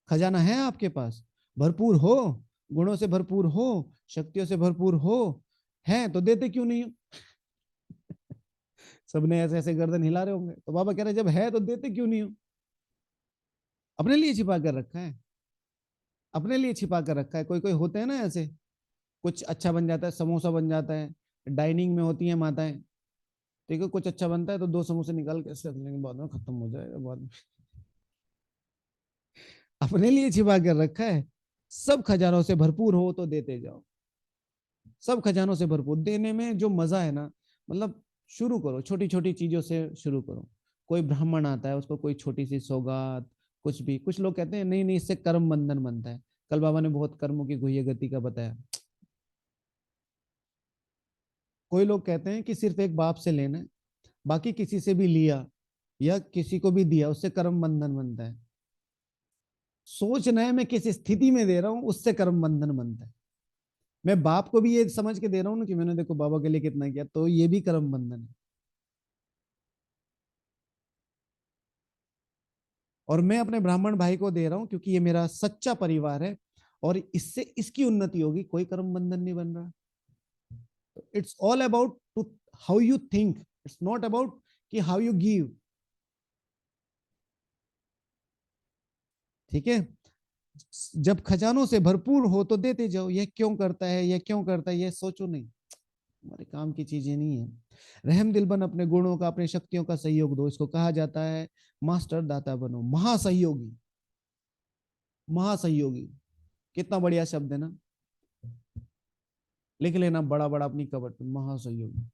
खजाना है आपके पास, भरपूर हो, गुणों से भरपूर हो, शक्तियों से भरपूर हो, है तो देते क्यों नहीं हो? सबने ऐसे ऐसे गर्दन हिला रहे होंगे, तो बाबा कह रहे जब है तो देते क्यों नहीं हो? अपने लिए छिपा कर रखा है, अपने लिए छिपा कर रखा है। कोई कोई होते हैं ना ऐसे, कुछ अच्छा बन जाता है, समोसा बन जाता है, डाइनिंग में होती है माताएं, ठीक है, कुछ अच्छा बनता है तो 2 समोसे निकाल के ऐसे रख लेंगे, बाद में खत्म हो जाएगा बाद में। अपने लिए छिपा कर रखा है। सब खजानों से भरपूर हो तो देते जाओ, सब खजानों से भरपूर। देने में जो मजा है ना, मतलब शुरू करो, छोटी छोटी चीजों से शुरू करो। कोई ब्राह्मण आता है, उसको कोई छोटी सी सौगात, कुछ भी। कुछ लोग कहते हैं नहीं नहीं, इससे कर्म बंधन बनता है। कल बाबा ने बहुत कर्मों की गुह्य गति का बताया। कोई लोग कहते हैं कि सिर्फ एक बाप से लेना है, बाकी किसी से भी लिया या किसी को भी दिया, उससे कर्म बंधन बनता है। सोचना है मैं किस स्थिति में दे रहा हूं, उससे कर्म बंधन बनता है। मैं बाप को भी ये समझ के दे रहा हूँ ना कि मैंने देखो बाबा के लिए कितना किया, तो ये भी कर्म बंधन है। और मैं अपने ब्राह्मण भाई को दे रहा हूं क्योंकि ये मेरा सच्चा परिवार है, और इससे इसकी उन्नति होगी, कोई कर्म बंधन नहीं बन रहा। It's all about to how you think, it's not about कि हाउ यू गिव। ठीक है। जब खजानों से भरपूर हो तो देते जाओ। यह क्यों करता है, यह क्यों करता है, यह सोचो नहीं, हमारे काम की चीजें नहीं है। रहम दिल बन, अपने गुणों का, अपनी शक्तियों का सहयोग दो। इसको कहा जाता है मास्टर दाता बनो, महासहयोगी। महासहयोगी कितना बढ़िया शब्द है ना, लिख लेना बड़ा बड़ा अपनी कबर पे, महासहयोगी।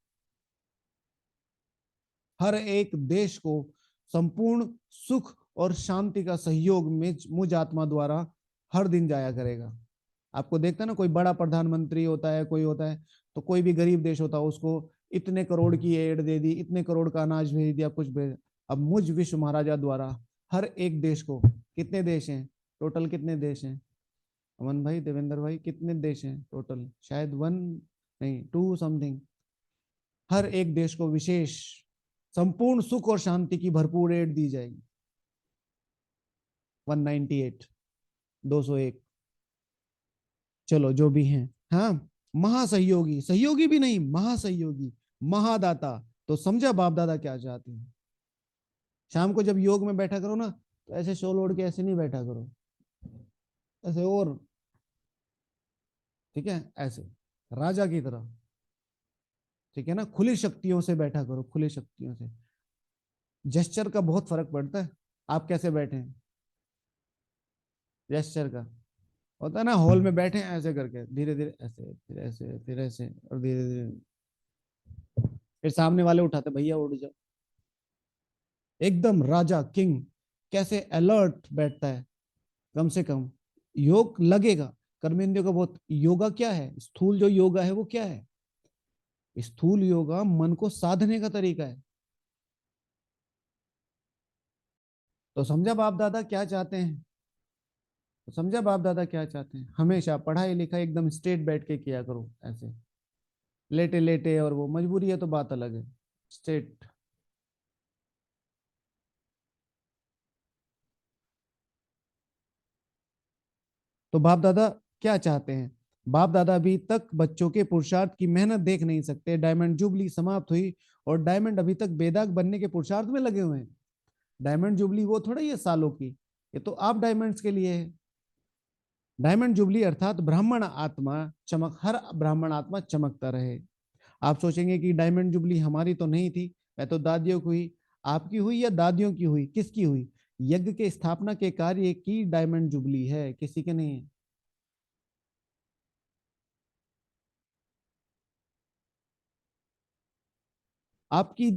हर एक देश को संपूर्ण सुख और शांति का सहयोग में मुझ आत्मा द्वारा हर दिन जाया करेगा। आपको देखता है ना, कोई बड़ा प्रधानमंत्री होता है, कोई होता है, तो कोई भी गरीब देश होता है उसको इतने करोड़ की एड दे दी, इतने करोड़ का अनाज भेज दिया, कुछ भेज। अब मुझ विश्व महाराजा द्वारा हर एक देश को, कितने देश हैं टोटल, कितने देश हैं अमन भाई, देवेंद्र भाई, कितने देश हैं टोटल, शायद वन नहीं, टू समथिंग। हर एक देश को विशेष संपूर्ण सुख और शांति की भरपूर एड दी जाएगी। 198, 201, चलो जो भी हैं। हाँ, महासहयोगी, सहयोगी भी नहीं, महासहयोगी, महादाता। तो समझा बाप दादा क्या चाहते हैं। शाम को जब योग में बैठा करो ना, तो ऐसे शोल ओढ़ के ऐसे नहीं बैठा करो, ऐसे और, ठीक है, ऐसे राजा की तरह, ठीक है ना, खुली शक्तियों से बैठा करो, खुली शक्तियों से। जेस्चर का बहुत फर्क पड़ता है, आप कैसे बैठे हैं, जेस्चर का होता है ना, हॉल में बैठे हैं ऐसे करके, धीरे धीरे ऐसे, फिर ऐसे, फिर ऐसे, और धीरे धीरे, फिर सामने वाले उठाते, भैया उठ जाओ, एकदम राजा किंग, कैसे अलर्ट बैठता है। कम से कम योग लगेगा, कर्मेंद्रियों का बहुत। योगा क्या है, स्थूल जो योगा है वो क्या है, स्थूल योगा मन को साधने का तरीका है। तो समझा बाप दादा क्या चाहते हैं, तो समझा बाप दादा क्या चाहते हैं। हमेशा पढ़ाई लिखाई एकदम स्ट्रेट बैठ के किया करो, ऐसे लेटे लेटे, और वो मजबूरी है तो बात अलग है, स्ट्रेट। तो बाप दादा क्या चाहते हैं, बाप दादा अभी तक बच्चों के पुरुषार्थ की मेहनत देख नहीं सकते। डायमंड जुबली समाप्त हुई और डायमंड अभी तक बेदाग बनने के पुरुषार्थ में लगे हुए हैं। डायमंड जुबली वो थोड़ा ही है सालों की, ये तो आप डायमंड्स के लिए है। डायमंड जुबली अर्थात ब्राह्मण आत्मा चमक, हर ब्राह्मण आत्मा चमकता रहे। आप सोचेंगे कि डायमंड जुबली हमारी तो नहीं थी, मैं तो दादियों की हुई, आपकी हुई या दादियों की हुई, किसकी हुई, यज्ञ के स्थापना के कार्य की डायमंड जुबली है, किसी के नहीं है। आपकी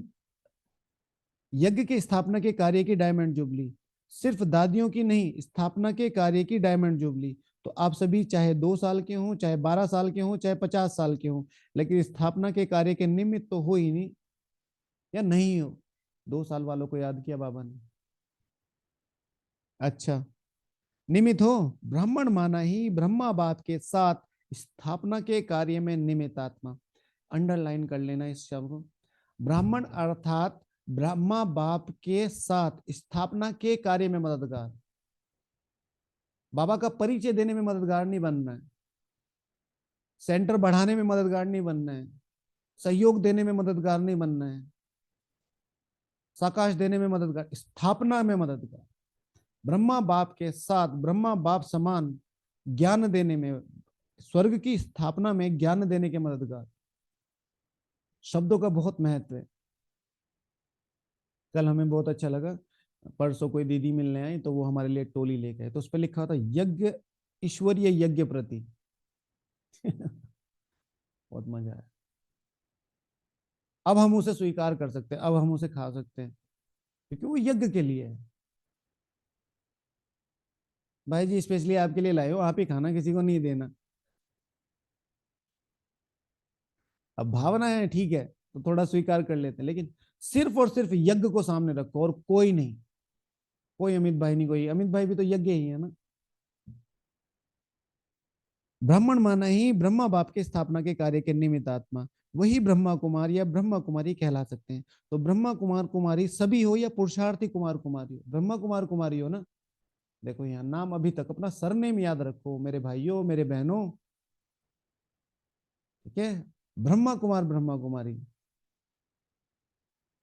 यज्ञ के स्थापना के कार्य की डायमंड जुबली, सिर्फ दादियों की नहीं, स्थापना के कार्य की डायमंड जुबली। तो आप सभी चाहे 2 साल के हों, चाहे 12 साल के हों, चाहे 50 साल के हों, लेकिन स्थापना के कार्य के निमित्त तो हो ही नहीं, या नहीं हो। 2 साल वालों को याद किया बाबा ने, अच्छा, निमित्त हो, ब्राह्मण माना ही ब्रह्मा बाप के साथ स्थापना के कार्य में निमित्त आत्मा। अंडरलाइन कर लेना इस शब्द को, ब्राह्मण अर्थात ब्रह्मा बाप के साथ स्थापना के कार्य में मददगार। बाबा का परिचय देने में मददगार नहीं बनना है, सेंटर बढ़ाने में मददगार नहीं बनना है, सहयोग देने में मददगार नहीं बनना है, साकाश देने में मददगार, स्थापना में मददगार। ब्रह्मा बाप के साथ, ब्रह्मा बाप समान ज्ञान देने में, स्वर्ग की स्थापना में ज्ञान देने के मददगार। शब्दों का बहुत महत्व है। कल हमें बहुत अच्छा लगा, परसों कोई दीदी मिलने आई तो वो हमारे लिए टोली लेके आए, तो उस पर लिखा था यज्ञ, ईश्वरीय यज्ञ प्रति। बहुत मजा आया। अब हम उसे स्वीकार कर सकते हैं, अब हम उसे खा सकते हैं, क्योंकि वो यज्ञ के लिए है। भाई जी स्पेशली आपके लिए लाए हो, आप ही खाना, किसी को नहीं देना। अब भावना है ठीक है, तो थोड़ा स्वीकार कर लेते हैं, लेकिन सिर्फ और सिर्फ यज्ञ को सामने रखो, और कोई नहीं, कोई अमित भाई नहीं, कोई अमित भाई भी तो यज्ञ ही है ना। ब्राह्मण माना ही ब्रह्मा बाप के स्थापना के कार्य के निमित्त आत्मा, वही ब्रह्मा कुमार या ब्रह्मा कुमारी कहला सकते हैं। तो ब्रह्मा कुमार कुमारी सभी हो या पुरुषार्थी कुमार कुमारी हो, ब्रह्मा कुमार कुमारी हो ना। देखो यहाँ नाम अभी तक अपना सरनेम याद रखो मेरे भाइयों, मेरे बहनों, ठीक है। ब्रह्मा कुमार ब्रह्मा कुमारी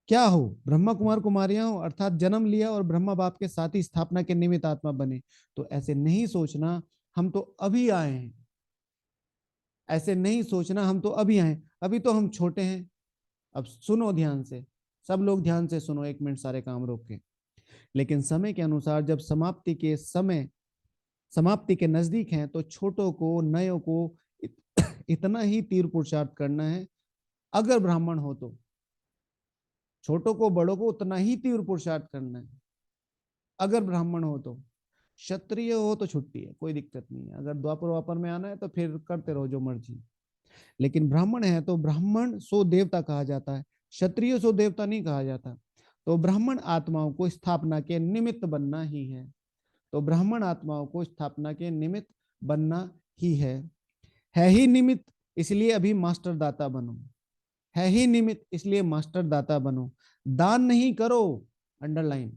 क्या हो, ब्रह्मा कुमार कुमारियां हो, अर्थात जन्म लिया और ब्रह्मा बाप के साथ ही स्थापना के निमित्त आत्मा बने। तो ऐसे नहीं सोचना हम तो अभी आए हैं, ऐसे नहीं सोचना हम तो अभी आए, अभी तो हम छोटे हैं। अब सुनो ध्यान से, सब लोग ध्यान से सुनो, 1 मिनट सारे काम रोक के। लेकिन समय के अनुसार जब समाप्ति के समय, समाप्ति के नजदीक हैं, तो छोटों को नयों को इतना ही तीव्र पुरुषार्थ करना है। अगर ब्राह्मण हो तो छोटों को बड़ों को उतना ही तीव्र पुरुषार्थ करना है। अगर ब्राह्मण हो तो, क्षत्रिय हो तो छुट्टी है, कोई दिक्कत नहीं है। अगर द्वापर वापर में आना है तो फिर करते रहो जो मर्जी। लेकिन ब्राह्मण है तो ब्राह्मण सो देवता कहा जाता है, क्षत्रिय सो देवता नहीं कहा जाता। तो ब्राह्मण आत्माओं को स्थापना के निमित्त बनना ही है। तो ब्राह्मण आत्माओं को स्थापना के निमित्त बनना ही है ही निमित्त, इसलिए अभी मास्टर दाता बनो। है ही निमित्त, इसलिए मास्टर दाता बनो। दान नहीं करो, अंडरलाइन,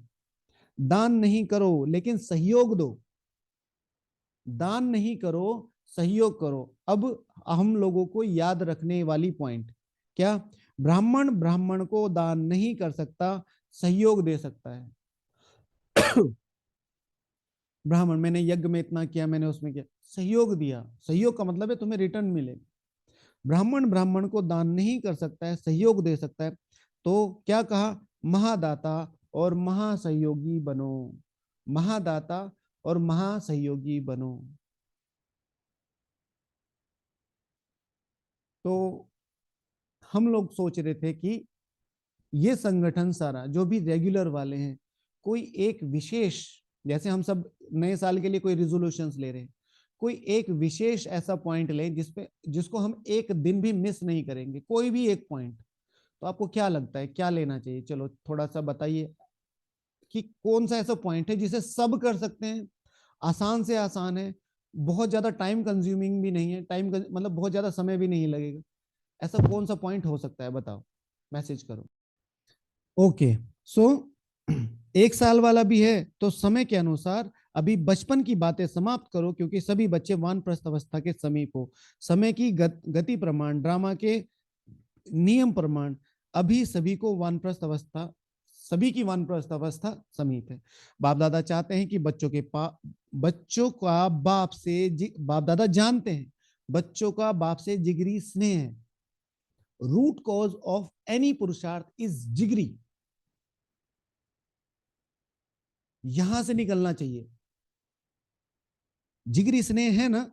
दान नहीं करो लेकिन सहयोग दो। दान नहीं करो, सहयोग करो। अब हम लोगों को याद रखने वाली पॉइंट क्या, ब्राह्मण ब्राह्मण को दान नहीं कर सकता, सहयोग दे सकता है। ब्राह्मण, मैंने यज्ञ में इतना किया, मैंने उसमें किया, सहयोग दिया, सहयोग का मतलब है तुम्हें रिटर्न मिले। ब्राह्मण ब्राह्मण को दान नहीं कर सकता है, सहयोग दे सकता है। तो क्या कहा, महादाता और महासहयोगी बनो। महादाता और महासहयोगी बनो। तो हम लोग सोच रहे थे कि ये संगठन सारा जो भी रेगुलर वाले हैं, कोई एक विशेष, जैसे हम सब नए साल के लिए कोई रिजोल्यूशंस ले रहे हैं, कोई एक विशेष ऐसा पॉइंट ले जिसपे जिसको हम एक दिन भी मिस नहीं करेंगे, कोई भी एक पॉइंट। तो आपको क्या लगता है क्या लेना चाहिए, चलो थोड़ा सा बताइए कि कौन सा ऐसा पॉइंट है जिसे सब कर सकते हैं, आसान से आसान है, बहुत ज्यादा टाइम कंज्यूमिंग भी नहीं है, टाइम मतलब बहुत ज्यादा समय भी नहीं लगेगा। ऐसा कौन सा पॉइंट हो सकता है, बताओ, मैसेज करो। ओके, सो एक साल वाला भी है तो समय के अनुसार अभी बचपन की बातें समाप्त करो, क्योंकि सभी बच्चे वानप्रस्थ अवस्था के समीप हो। समय की गति प्रमाण, ड्रामा के नियम प्रमाण, अभी सभी को वानप्रस्थ अवस्था, सभी की वानप्रस्थ अवस्था समीप है। बाप दादा चाहते हैं कि बच्चों का बाप से, बाप दादा जानते हैं बच्चों का बाप से जिगरी स्नेह है। रूट कॉज ऑफ एनी पुरुषार्थ इज जिगरी। यहां से निकलना चाहिए। जिगरी स्नेह है ना,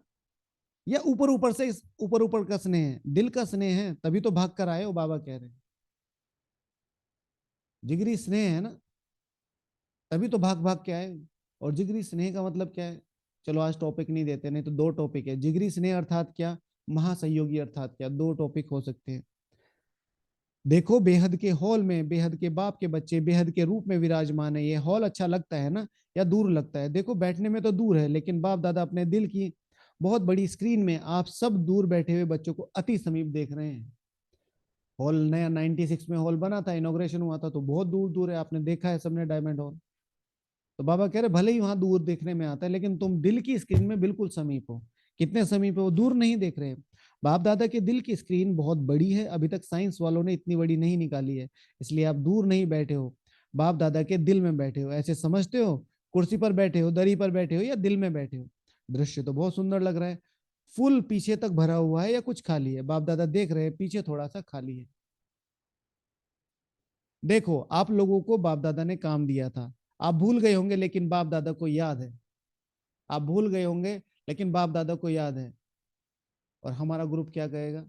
या ऊपर ऊपर से, ऊपर ऊपर का स्नेह है, दिल का स्नेह है, तभी तो भाग कर आए हो, बाबा कह रहे हैं। जिगरी स्नेह है ना, तभी तो भाग भाग के आए। और जिगरी स्नेह का मतलब क्या है, चलो आज टॉपिक नहीं देते, नहीं तो दो टॉपिक है, जिगरी स्नेह अर्थात क्या, महासहयोगी अर्थात क्या, दो टॉपिक हो सकते हैं। देखो बेहद के हॉल में बेहद के बाप के बच्चे बेहद के रूप में विराजमान है। ये हॉल अच्छा लगता है ना, या दूर लगता है, देखो बैठने में तो दूर है, लेकिन बाप दादा अपने दिल की बहुत बड़ी स्क्रीन में आप सब दूर बैठे हुए बच्चों को अति समीप देख रहे हैं। हॉल नया 96 में हॉल बना था, इनॉग्रेशन हुआ था, तो बहुत दूर दूर है, आपने देखा है सबने डायमंड हॉल। तो बाबा कह रहे भले ही वहां दूर देखने में आता है, लेकिन तुम दिल की स्क्रीन में बिल्कुल समीप हो। कितने समीप है, वो दूर नहीं देख रहे। बाप दादा के दिल की स्क्रीन बहुत बड़ी है, अभी तक साइंस वालों ने इतनी बड़ी नहीं निकाली है, इसलिए आप दूर नहीं बैठे हो, बाप दादा के दिल में बैठे हो। ऐसे समझते हो कुर्सी पर बैठे हो, दरी पर बैठे हो, या दिल में बैठे हो। दृश्य तो बहुत सुंदर लग रहा है, फुल पीछे तक भरा हुआ है या कुछ खाली है, बाप दादा देख रहे हैं पीछे थोड़ा सा खाली है। देखो आप लोगों को बाप दादा ने काम दिया था, आप भूल गए होंगे लेकिन बाप दादा को याद है। आप भूल गए होंगे लेकिन बाप दादा को याद है। और हमारा ग्रुप क्या कहेगा,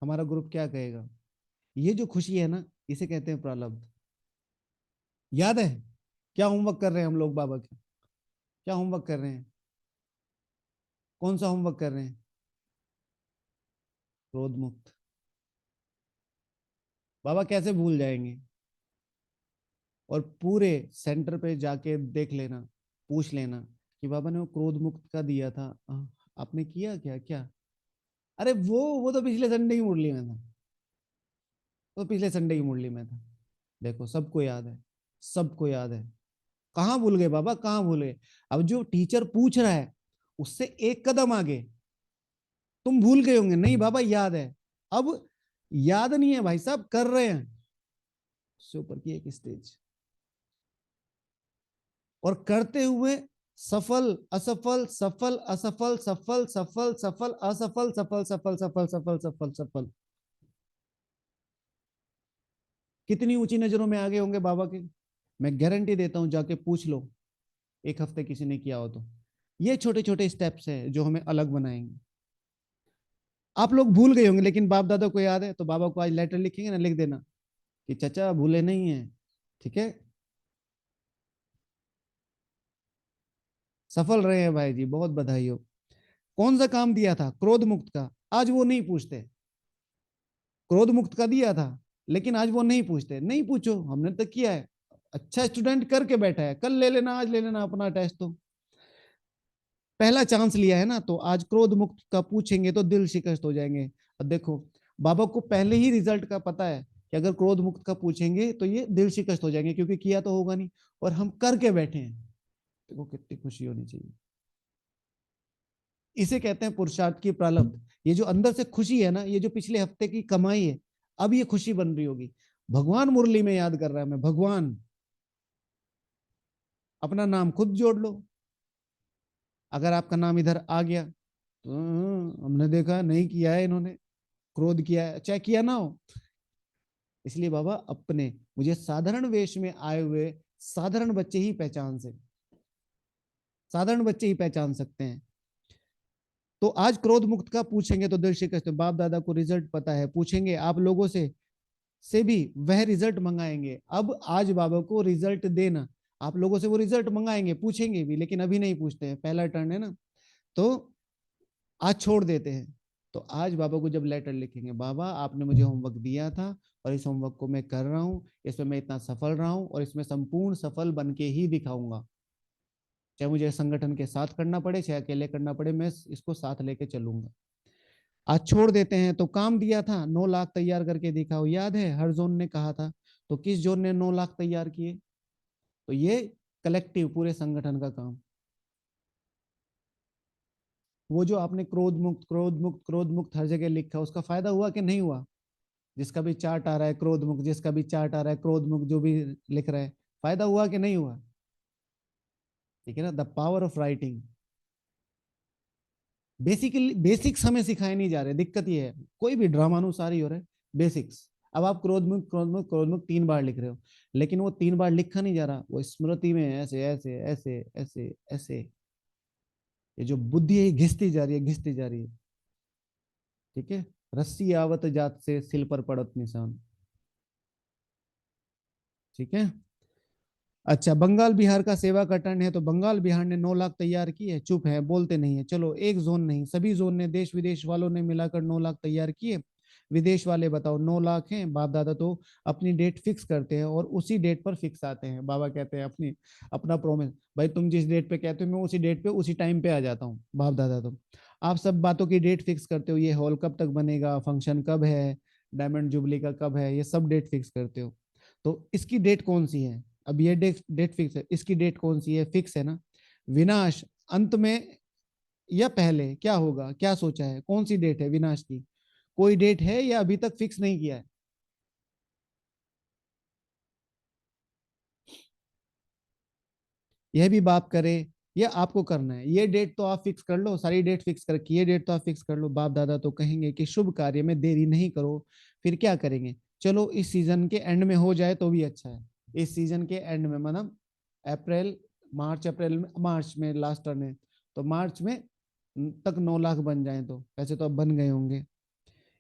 हमारा ग्रुप क्या कहेगा, ये जो खुशी है ना, इसे कहते हैं प्रारब्ध। याद है क्या होमवर्क कर रहे हैं हम लोग बाबा के, क्या होमवर्क कर रहे हैं, कौन सा होमवर्क कर रहे हैं, क्रोध मुक्त। बाबा कैसे भूल जाएंगे। और पूरे सेंटर पे जाके देख लेना, पूछ लेना कि बाबा ने वो क्रोध मुक्त का दिया था, आपने किया क्या क्या। अरे वो तो पिछले संडे की मुरली में था, तो पिछले संडे की मुरली में था। देखो सबको याद है, सबको याद है। कहाँ भूल गए बाबा, कहाँ भूल गए। अब जो टीचर पूछ रहा है उससे एक कदम आगे, तुम भूल गए होंगे, नहीं बाबा याद है। अब याद नहीं है भाई साहब, कर रहे हैं, उससे ऊपर की एक स्टेज। और करते हुए सफल असफल, सफल असफल, सफल सफल, सफल असफल, सफल सफल, सफल सफल, सफल सफल। कितनी ऊंची नजरों में आगे होंगे बाबा के, मैं गारंटी देता हूं, जाके पूछ लो, एक हफ्ते किसी ने किया हो तो। ये छोटे छोटे स्टेप्स हैं जो हमें अलग बनाएंगे। आप लोग भूल गए होंगे लेकिन बाप दादा को याद है, तो बाबा को आज लेटर लिखेंगे ना, लिख देना कि चचा भूले नहीं है, ठीक है। सफल रहे हैं भाई जी, बहुत बधाई हो। कौन सा काम दिया था क्रोध मुक्त का, आज वो नहीं पूछते। क्रोध मुक्त का दिया था लेकिन आज वो नहीं पूछते। नहीं पूछो, हमने तो किया है, अच्छा स्टूडेंट करके बैठा है, कल ले लेना, आज ले लेना अपना टेस्ट। तो पहला चांस लिया है ना, तो आज क्रोध मुक्त का पूछेंगे तो दिल शिकस्त हो जाएंगे। अब देखो, बाबा को पहले ही रिजल्ट का पता है कि अगर क्रोध मुक्त का पूछेंगे तो ये दिल शिकस्त हो जाएंगे, क्योंकि किया तो होगा नहीं और हम करके बैठे हैं। देखो कितनी खुशी होनी चाहिए। इसे कहते हैं पुरुषार्थ की प्रारब्ध। ये जो अंदर से खुशी है ना, ये जो पिछले हफ्ते की कमाई है, अब ये खुशी बन रही होगी। भगवान मुरली में याद कर रहा है मैं, भगवान। अपना नाम खुद जोड़ लो। अगर आपका नाम इधर आ गया तो हमने देखा नहीं किया है इन्होंने, क्रोध किया है, चाहे किया ना हो। इसलिए बाबा अपने मुझे साधारण वेश में आए हुए साधारण बच्चे ही पहचान से, साधारण बच्चे ही पहचान सकते हैं। तो आज क्रोध मुक्त का पूछेंगे तो दिल शिकस्त। बाप दादा को रिजल्ट पता है, पूछेंगे आप लोगों से भी वह रिजल्ट मंगाएंगे। अब आज बाबा को रिजल्ट देना, आप लोगों से वो रिजल्ट मंगाएंगे, पूछेंगे भी, लेकिन अभी नहीं पूछते हैं, पहला टर्न है ना। तो आज छोड़ देते हैं। तो आज बाबा को जब लेटर लिखेंगे, बाबा आपने मुझे होमवर्क दिया था और इस होमवर्क को मैं कर रहा हूँ, इसमें मैं इतना सफल रहा हूँ और इसमें संपूर्ण सफल बन के ही दिखाऊंगा। चाहे मुझे संगठन के साथ करना पड़े, चाहे अकेले करना पड़े, मैं इसको साथ लेके चलूंगा। आज छोड़ देते हैं। तो काम दिया था 9 लाख तैयार करके दिखाओ, याद है हर जोन ने कहा था। तो किस जोन ने 9 लाख तैयार किए? तो ये कलेक्टिव पूरे संगठन का काम। वो जो आपने क्रोध मुक्त क्रोध मुक्त क्रोध मुक्त हर जगह लिखा, उसका फायदा हुआ कि नहीं हुआ? जिसका भी चार्ट आ रहा है क्रोध मुक्त, जिसका भी चार्ट आ रहा है क्रोध मुक्त, जो भी लिख रहा है, फायदा हुआ कि नहीं हुआ? ठीक है ना, the power of writing. Basically basics हमें सिखाए नहीं जा रहे, दिक्कत ये है। कोई भी ड्रामा अनुसार ही हो रहा है बेसिक्स। अब आप क्रोध मुक्त क्रोध मुक्त क्रोध मुक्त 3 बार लिख रहे हो, लेकिन वो 3 बार लिखा नहीं जा रहा, वो स्मृति में ऐसे ऐसे ऐसे ऐसे ऐसे, ये जो बुद्धि है घिसती जा रही है, घिसती जा रही है। ठीक है, रस्सी आवत जात से सिल पर पड़त निशान। ठीक है। अच्छा, बंगाल बिहार का सेवा का टर्न है। तो बंगाल बिहार ने 9 लाख तैयार किए, चुप है, बोलते नहीं है। चलो, एक जोन नहीं, सभी जोन ने, देश विदेश वालों ने मिलाकर 9 लाख तैयार किए। विदेश वाले बताओ 9 लाख हैं। बाप दादा तो अपनी डेट फिक्स करते हैं और उसी डेट पर फिक्स आते हैं। बाबा कहते हैं अपनी अपना प्रोमिस, भाई तुम जिस डेट पे कहते हो मैं उसी डेट पे उसी टाइम पे आ जाता हूँ। बाप दादा तो आप सब बातों की डेट फिक्स करते हो, ये हॉल कब तक बनेगा, फंक्शन कब है, डायमंड जुबली का कब है, ये सब डेट फिक्स करते हो। तो इसकी डेट कौन सी है? अब ये डेट डेट फिक्स है, इसकी डेट कौन सी है? फिक्स है ना। विनाश अंत में या पहले क्या होगा, क्या सोचा है, कौन सी डेट है विनाश की? कोई डेट है या अभी तक फिक्स नहीं किया है? यह भी बाप करे, या आपको करना है? ये डेट तो आप फिक्स कर लो, सारी डेट फिक्स कर रखी, ये डेट तो आप फिक्स कर लो। बाप दादा तो कहेंगे कि शुभ कार्य में देरी नहीं करो। फिर क्या करेंगे? चलो इस सीजन के एंड में हो जाए तो भी अच्छा है। इस सीजन के एंड में मतलब अप्रैल, मार्च, अप्रैल में, मार्च में लास्ट टर्न है, तो मार्च में तक 9 लाख बन जाए तो वैसे तो अब बन गए होंगे।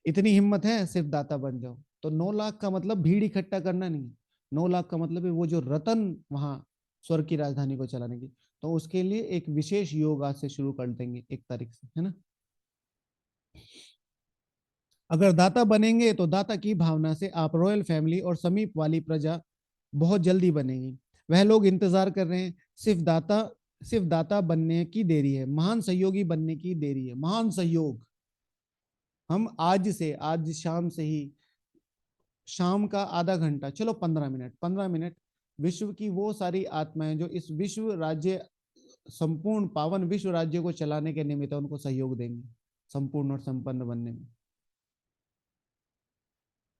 इतनी हिम्मत है, सिर्फ दाता बन जाओ। तो 9 लाख का मतलब भीड़ इकट्ठा करना नहीं, 9 लाख का मतलब है वो जो रतन वहां स्वर्ग की राजधानी को चलाने की। तो उसके लिए एक विशेष योग आज से शुरू कर देंगे 1 तारीख से, है ना। अगर दाता बनेंगे तो दाता की भावना से आप रॉयल फैमिली और समीप वाली प्रजा बहुत जल्दी बनेगी। वह लोग इंतजार कर रहे हैं, सिर्फ दाता बनने की देरी है, महान सहयोगी बनने की देरी है। महान सहयोग हम आज से, आज शाम से ही, शाम का आधा घंटा, चलो 15 मिनट, 15 मिनट विश्व की वो सारी आत्माएं जो इस विश्व राज्य, संपूर्ण पावन विश्व राज्य को चलाने के निमित्त उनको सहयोग देंगे संपूर्ण और संपन्न बनने में।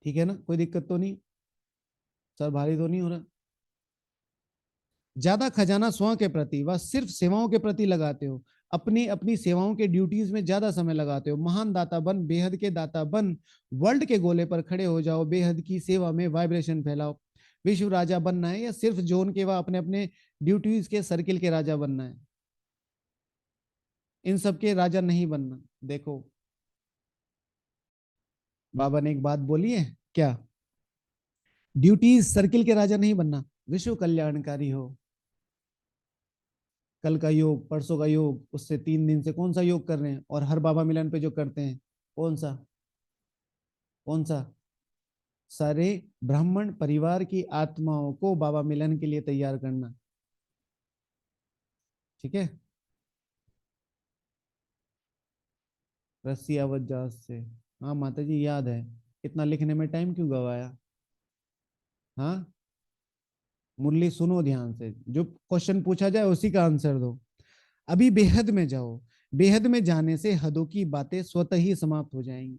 ठीक है ना, कोई दिक्कत तो नहीं? सर भारी तो नहीं हो रहा? ज्यादा खजाना स्व के प्रति व सिर्फ सेवाओं के प्रति लगाते हो, अपनी अपनी सेवाओं के ड्यूटीज में ज्यादा समय लगाते हो। महान दाता बन, बेहद के दाता बन, वर्ल्ड के गोले पर खड़े हो जाओ, बेहद की सेवा में वाइब्रेशन फैलाओ। विश्व राजा बनना है या सिर्फ जोन के व अपने अपने ड्यूटीज के सर्किल के राजा बनना है? इन सब के राजा नहीं बनना। देखो, बाबा ने एक बात बोली है क्या? ड्यूटीज सर्किल के राजा नहीं बनना, विश्व कल्याणकारी हो। कल का योग, परसों का योग, उससे 3 दिन से कौन सा योग कर रहे हैं, और हर बाबा मिलन पे जो करते हैं कौन सा, कौन सा? सारे ब्राह्मण परिवार की आत्माओं को बाबा मिलन के लिए तैयार करना। ठीक है। रस्सी आवत जहाज से, हाँ माता जी याद है। इतना लिखने में टाइम क्यों गवाया? हाँ, मुरली सुनो ध्यान से, जो क्वेश्चन पूछा जाए उसी का आंसर दो। अभी बेहद में जाओ, बेहद में जाने से हदों की बातें स्वतः ही समाप्त हो जाएंगी।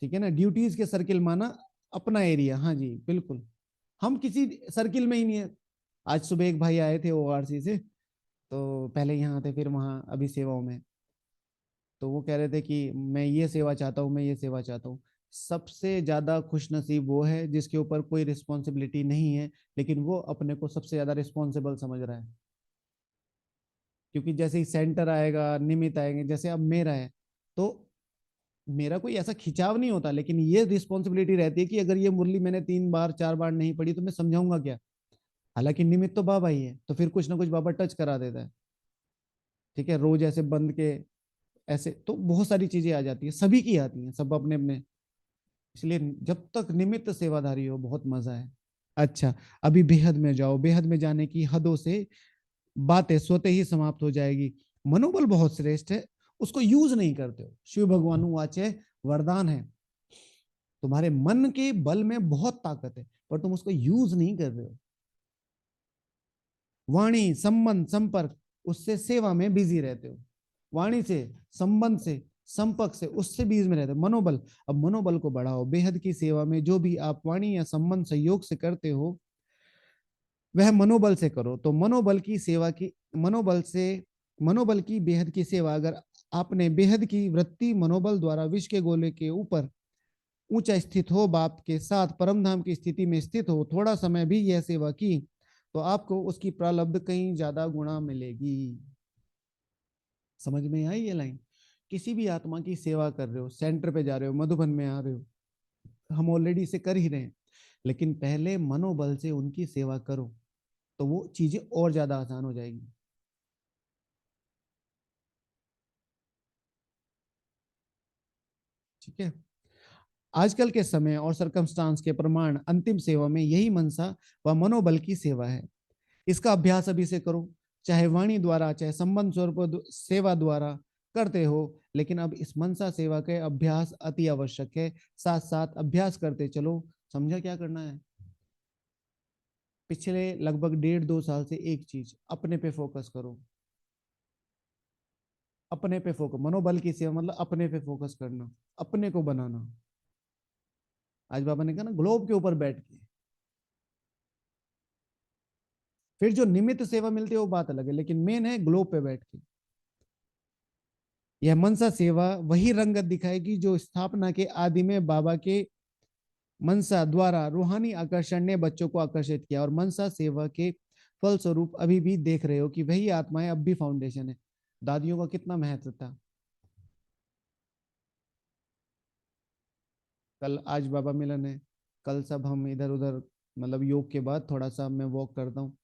ठीक है ना, ड्यूटीज के सर्किल माना अपना एरिया, हाँ जी बिल्कुल। हम किसी सर्किल में ही नहीं है। आज सुबह एक भाई आए थे ओआरसी से, तो पहले यहाँ थे फिर वहाँ अभी सेवाओं में, तो वो कह रहे थे कि मैं ये सेवा चाहता हूँ, मैं ये सेवा चाहता हूँ। सबसे ज्यादा खुश नसीब वो है जिसके ऊपर कोई रिस्पॉन्सिबिलिटी नहीं है, लेकिन वो अपने को सबसे ज्यादा रिस्पॉन्सिबल समझ रहा है। क्योंकि जैसे ही सेंटर आएगा, निमित्त आएंगे, जैसे अब मेरा है, तो मेरा कोई ऐसा खिंचाव नहीं होता, लेकिन ये रिस्पॉन्सिबिलिटी रहती है कि अगर ये मुरली मैंने 3 बार 4 बार नहीं पढ़ी तो मैं समझाऊंगा क्या। हालांकि निमित्त तो बाबा ही है, तो फिर कुछ ना कुछ बाबा टच करा देता है। ठीक है, रोज ऐसे बंद के, ऐसे तो बहुत सारी चीजें आ जाती है, सभी की आती हैं, सब अपने अपने। इसलिए जब तक निमित्त सेवाधारी हो बहुत मजा है। अच्छा, अभी बेहद में जाओ, बेहद में जाने की हदों से बातें स्वतः ही समाप्त हो जाएगी। मनोबल बहुत श्रेष्ठ है, उसको यूज नहीं करते हो। शिव भगवान वाचे वरदान है, तुम्हारे मन के बल में बहुत ताकत है, पर तुम उसको यूज नहीं कर रहे हो। वाणी संबंध संपर्क, उससे सेवा में बिजी रहते हो। वाणी से, संबंध से, संपर्क से, उससे बीच में रहते हो। मनोबल, अब मनोबल को बढ़ाओ। बेहद की सेवा में जो भी आप वाणी या संबंध सहयोग से करते हो, वह मनोबल से करो। तो मनोबल की सेवा की, मनोबल से, मनोबल की बेहद की सेवा, अगर आपने बेहद की वृत्ति मनोबल द्वारा विश्व के गोले के ऊपर ऊंचा स्थित हो, बाप के साथ परम धाम की स्थिति में स्थित हो, थोड़ा समय भी यह सेवा की, तो आपको उसकी प्रारब्ध कहीं ज्यादा गुणा मिलेगी। समझ में आई ये लाइन? किसी भी आत्मा की सेवा कर रहे हो, सेंटर पे जा रहे हो, मधुबन में आ रहे हो, हम ऑलरेडी इसे कर ही रहे हैं, लेकिन पहले मनोबल से उनकी सेवा करो, तो वो चीजें और ज्यादा आसान हो जाएगी। ठीक है। आजकल के समय और सरकमस्टांस के प्रमाण अंतिम सेवा में यही मनसा व मनोबल की सेवा है। इसका अभ्यास अभी से करो, चाहे वाणी द्वारा चाहे संबंध स्वरूप सेवा द्वारा करते हो, लेकिन अब इस मनसा सेवा के अभ्यास अति आवश्यक है। साथ साथ अभ्यास करते चलो। समझा क्या करना है? पिछले लगभग 1.5-2 साल से एक चीज, अपने पे फोकस करो। अपने पे फोकस, मनोबल की सेवा मतलब अपने पे फोकस करना, अपने को बनाना। आज बाबा ने कहा ना, ग्लोब के ऊपर बैठ के। फिर जो निमित्त सेवा मिलती है वो बात अलग है, लेकिन मेन है ग्लोब पे बैठ के। यह मनसा सेवा वही रंगत दिखाएगी जो स्थापना के आदि में बाबा के मनसा द्वारा रूहानी आकर्षण ने बच्चों को आकर्षित किया, और मनसा सेवा के फलस्वरूप अभी भी देख रहे हो कि वही आत्माएं अब भी फाउंडेशन है। दादियों का कितना महत्व था। कल आज बाबा मिलन है, कल सब हम इधर उधर, मतलब योग के बाद थोड़ा सा मैं वॉक करता हूँ,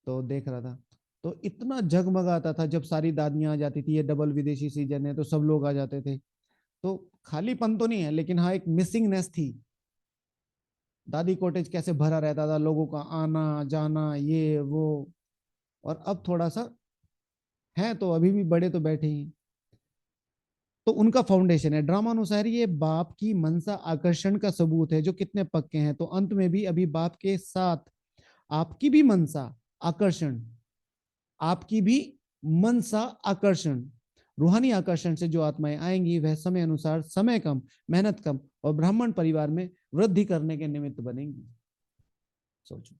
तो देख रहा था, तो इतना जगमगाता था जब सारी दादियां आ जाती थी। ये डबल विदेशी सीजन है तो सब लोग आ जाते थे, तो खालीपन तो नहीं है, लेकिन हाँ एक मिसिंगनेस थी। दादी कॉटेज कैसे भरा रहता था, लोगों का आना जाना ये वो। और अब थोड़ा सा है, तो अभी भी बड़े तो बैठे ही हैं। तो उनका फाउंडेशन है ड्रामानुसार, ये बाप की मनसा आकर्षण का सबूत है जो कितने पक्के हैं। तो अंत में भी अभी बाप के साथ आपकी भी मनसा आकर्षण, आपकी भी मनसा आकर्षण, रूहानी आकर्षण से जो आत्माएं आएंगी वह समय अनुसार, समय कम मेहनत कम और ब्राह्मण परिवार में वृद्धि करने के निमित्त बनेंगी। सोचो,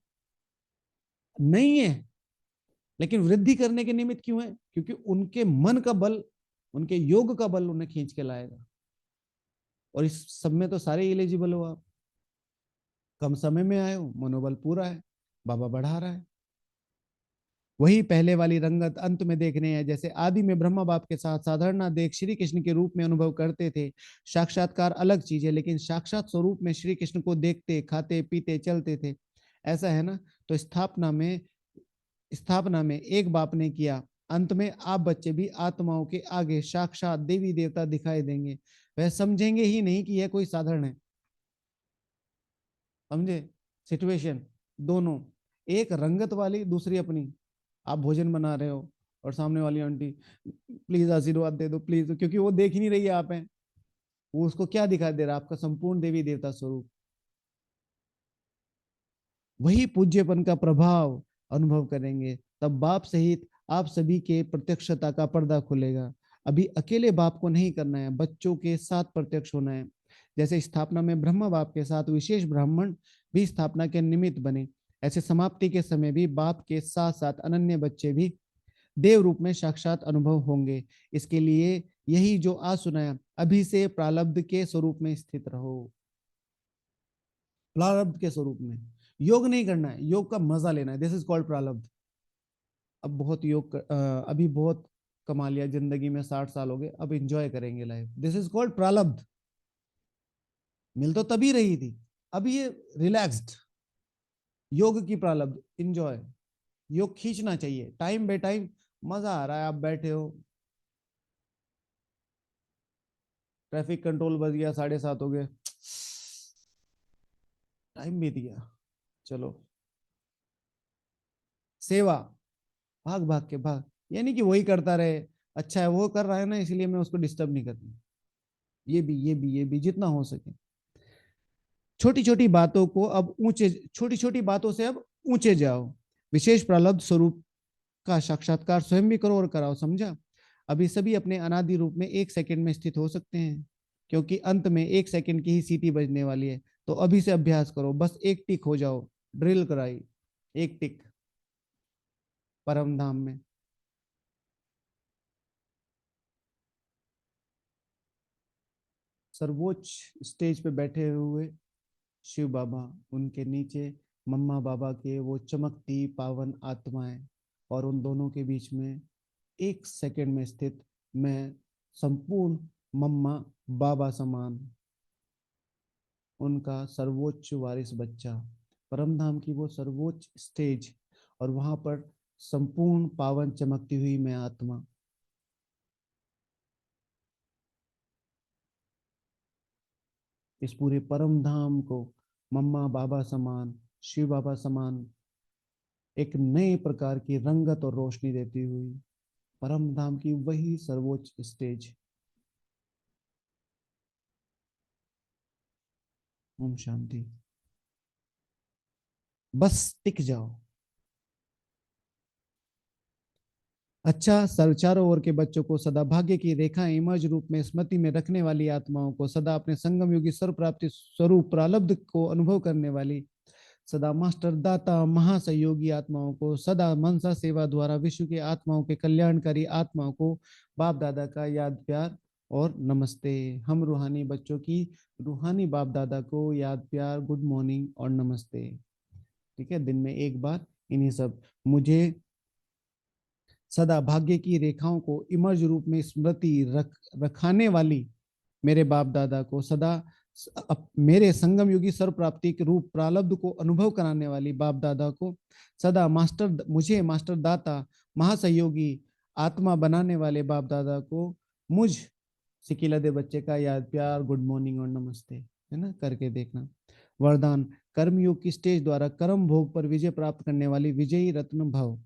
नहीं है, लेकिन वृद्धि करने के निमित्त क्यों है? क्योंकि उनके मन का बल, उनके योग का बल उन्हें खींच के लाएगा। और इस सब में तो सारे एलिजिबल हो आप। कम समय में आए हो, मनोबल पूरा है, बाबा बढ़ा रहा है। वही पहले वाली रंगत अंत में देखने हैं, जैसे आदि में ब्रह्मा बाप के साथ साधारण देख श्री कृष्ण के रूप में अनुभव करते थे। साक्षात्कार अलग चीज है, लेकिन साक्षात स्वरूप में श्री कृष्ण को देखते, खाते पीते चलते थे। ऐसा है ना। तो स्थापना में एक बाप ने किया, अंत में आप बच्चे भी आत्माओं के आगे साक्षात देवी देवता दिखाई देंगे। वह समझेंगे ही नहीं कि यह कोई साधारण है। समझे सिचुएशन? दोनों, एक रंगत वाली, दूसरी अपनी। आप भोजन बना रहे हो और सामने वाली आंटी प्लीज आशीर्वाद दे दो प्लीज, क्योंकि वो देख ही नहीं रही है आप हैं। वो उसको क्या दिखाई दे रहा है? आपका संपूर्ण देवी देवता स्वरूप। वही पूज्यपन का प्रभाव अनुभव करेंगे। तब बाप सहित आप सभी के प्रत्यक्षता का पर्दा खुलेगा। अभी अकेले बाप को नहीं करना है, बच्चों के साथ प्रत्यक्ष होना है। जैसे स्थापना में ब्रह्मा बाप के साथ विशेष ब्राह्मण भी स्थापना के निमित्त बने, ऐसे समाप्ति के समय भी बाप के साथ साथ अनन्य बच्चे भी देव रूप में साक्षात अनुभव होंगे। इसके लिए यही जो आज सुनाया, अभी से प्रारब्ध के स्वरूप में स्थित रहो। प्रारब्ध के स्वरूप में योग नहीं करना है, योग का मजा लेना है। दिस इज कॉल्ड प्रारब्ध। अब बहुत अभी बहुत कमा लिया जिंदगी में, 60 साल हो गए, अब इंजॉय करेंगे लाइफ। दिस इज कॉल्ड प्रारब्ध। मिल तो तभी रही थी, अभी ये रिलैक्स्ड। योग की प्रारब्ध इंजॉय। योग खींचना चाहिए टाइम बाय टाइम। मजा आ रहा है, आप बैठे हो, ट्रैफिक कंट्रोल बज गया, 7:30 हो गए, टाइम बीत गया, चलो सेवा, भाग भाग के भाग। यानी कि वही करता रहे, अच्छा है वो कर रहा है ना, इसलिए मैं उसको डिस्टर्ब नहीं करती। ये भी जितना हो सके। छोटी छोटी बातों को अब ऊंचे, छोटी छोटी बातों से अब ऊंचे जाओ। विशेष प्रारब्ध स्वरूप का साक्षात्कार स्वयं भी करो और कराओ। समझा? अभी सभी अपने अनादि रूप में 1 सेकंड में स्थित हो सकते हैं, क्योंकि अंत में 1 सेकंड की ही सीटी बजने वाली है। तो अभी से अभ्यास करो, बस एक टिक हो जाओ। ड्रिल कराई, एक टिक परम धाम में। सर्वोच्च स्टेज पे बैठे हुए शिव बाबा, उनके नीचे मम्मा बाबा के वो चमकती पावन आत्माएं, और उन दोनों के बीच में 1 सेकंड में स्थित मैं, संपूर्ण मम्मा बाबा समान, उनका सर्वोच्च वारिस बच्चा। परमधाम की वो सर्वोच्च स्टेज, और वहां पर संपूर्ण पावन चमकती हुई मैं आत्मा। इस पूरे परम धाम को मम्मा बाबा समान, शिव बाबा समान एक नए प्रकार की रंगत और रोशनी देती हुई परम धाम की वही सर्वोच्च स्टेज। ओम शांति। बस टिक जाओ। अच्छा सर, चारों ओर के बच्चों को सदा भाग्य की रेखा इमर्ज रूप में स्मृति में रखने वाली आत्माओं को, सदा अपने संगम योगी सर्व प्राप्ति स्वरूप प्रारब्ध को अनुभव करने वाली, सदा मास्टर दाता महासहयोगी आत्माओं को, सदा मनसा सेवा द्वारा विश्व के आत्माओं के कल्याणकारी आत्माओं को बाप दादा का याद प्यार और नमस्ते। हम रूहानी बच्चों की रूहानी बाप दादा को याद प्यार, गुड मॉर्निंग और नमस्ते। ठीक है, दिन में एक बार इन्हीं सब। मुझे सदा भाग्य की रेखाओं को इमर्ज रूप में स्मृति रखाने वाली मेरे बाप दादा को, सदा मेरे संगम युगी सर्व प्राप्ति के रूप प्रारब्ध को अनुभव कराने वाली बाप दादा को, सदा मुझे मास्टर दाता महासहयोगी आत्मा बनाने वाले बाप दादा को, मुझ सिकिला दे बच्चे का याद प्यार, गुड मॉर्निंग और नमस्ते। है ना, करके देखना। वरदान, कर्मयोग की स्टेज द्वारा कर्म भोग पर विजय प्राप्त करने वाली विजयी रत्न भव।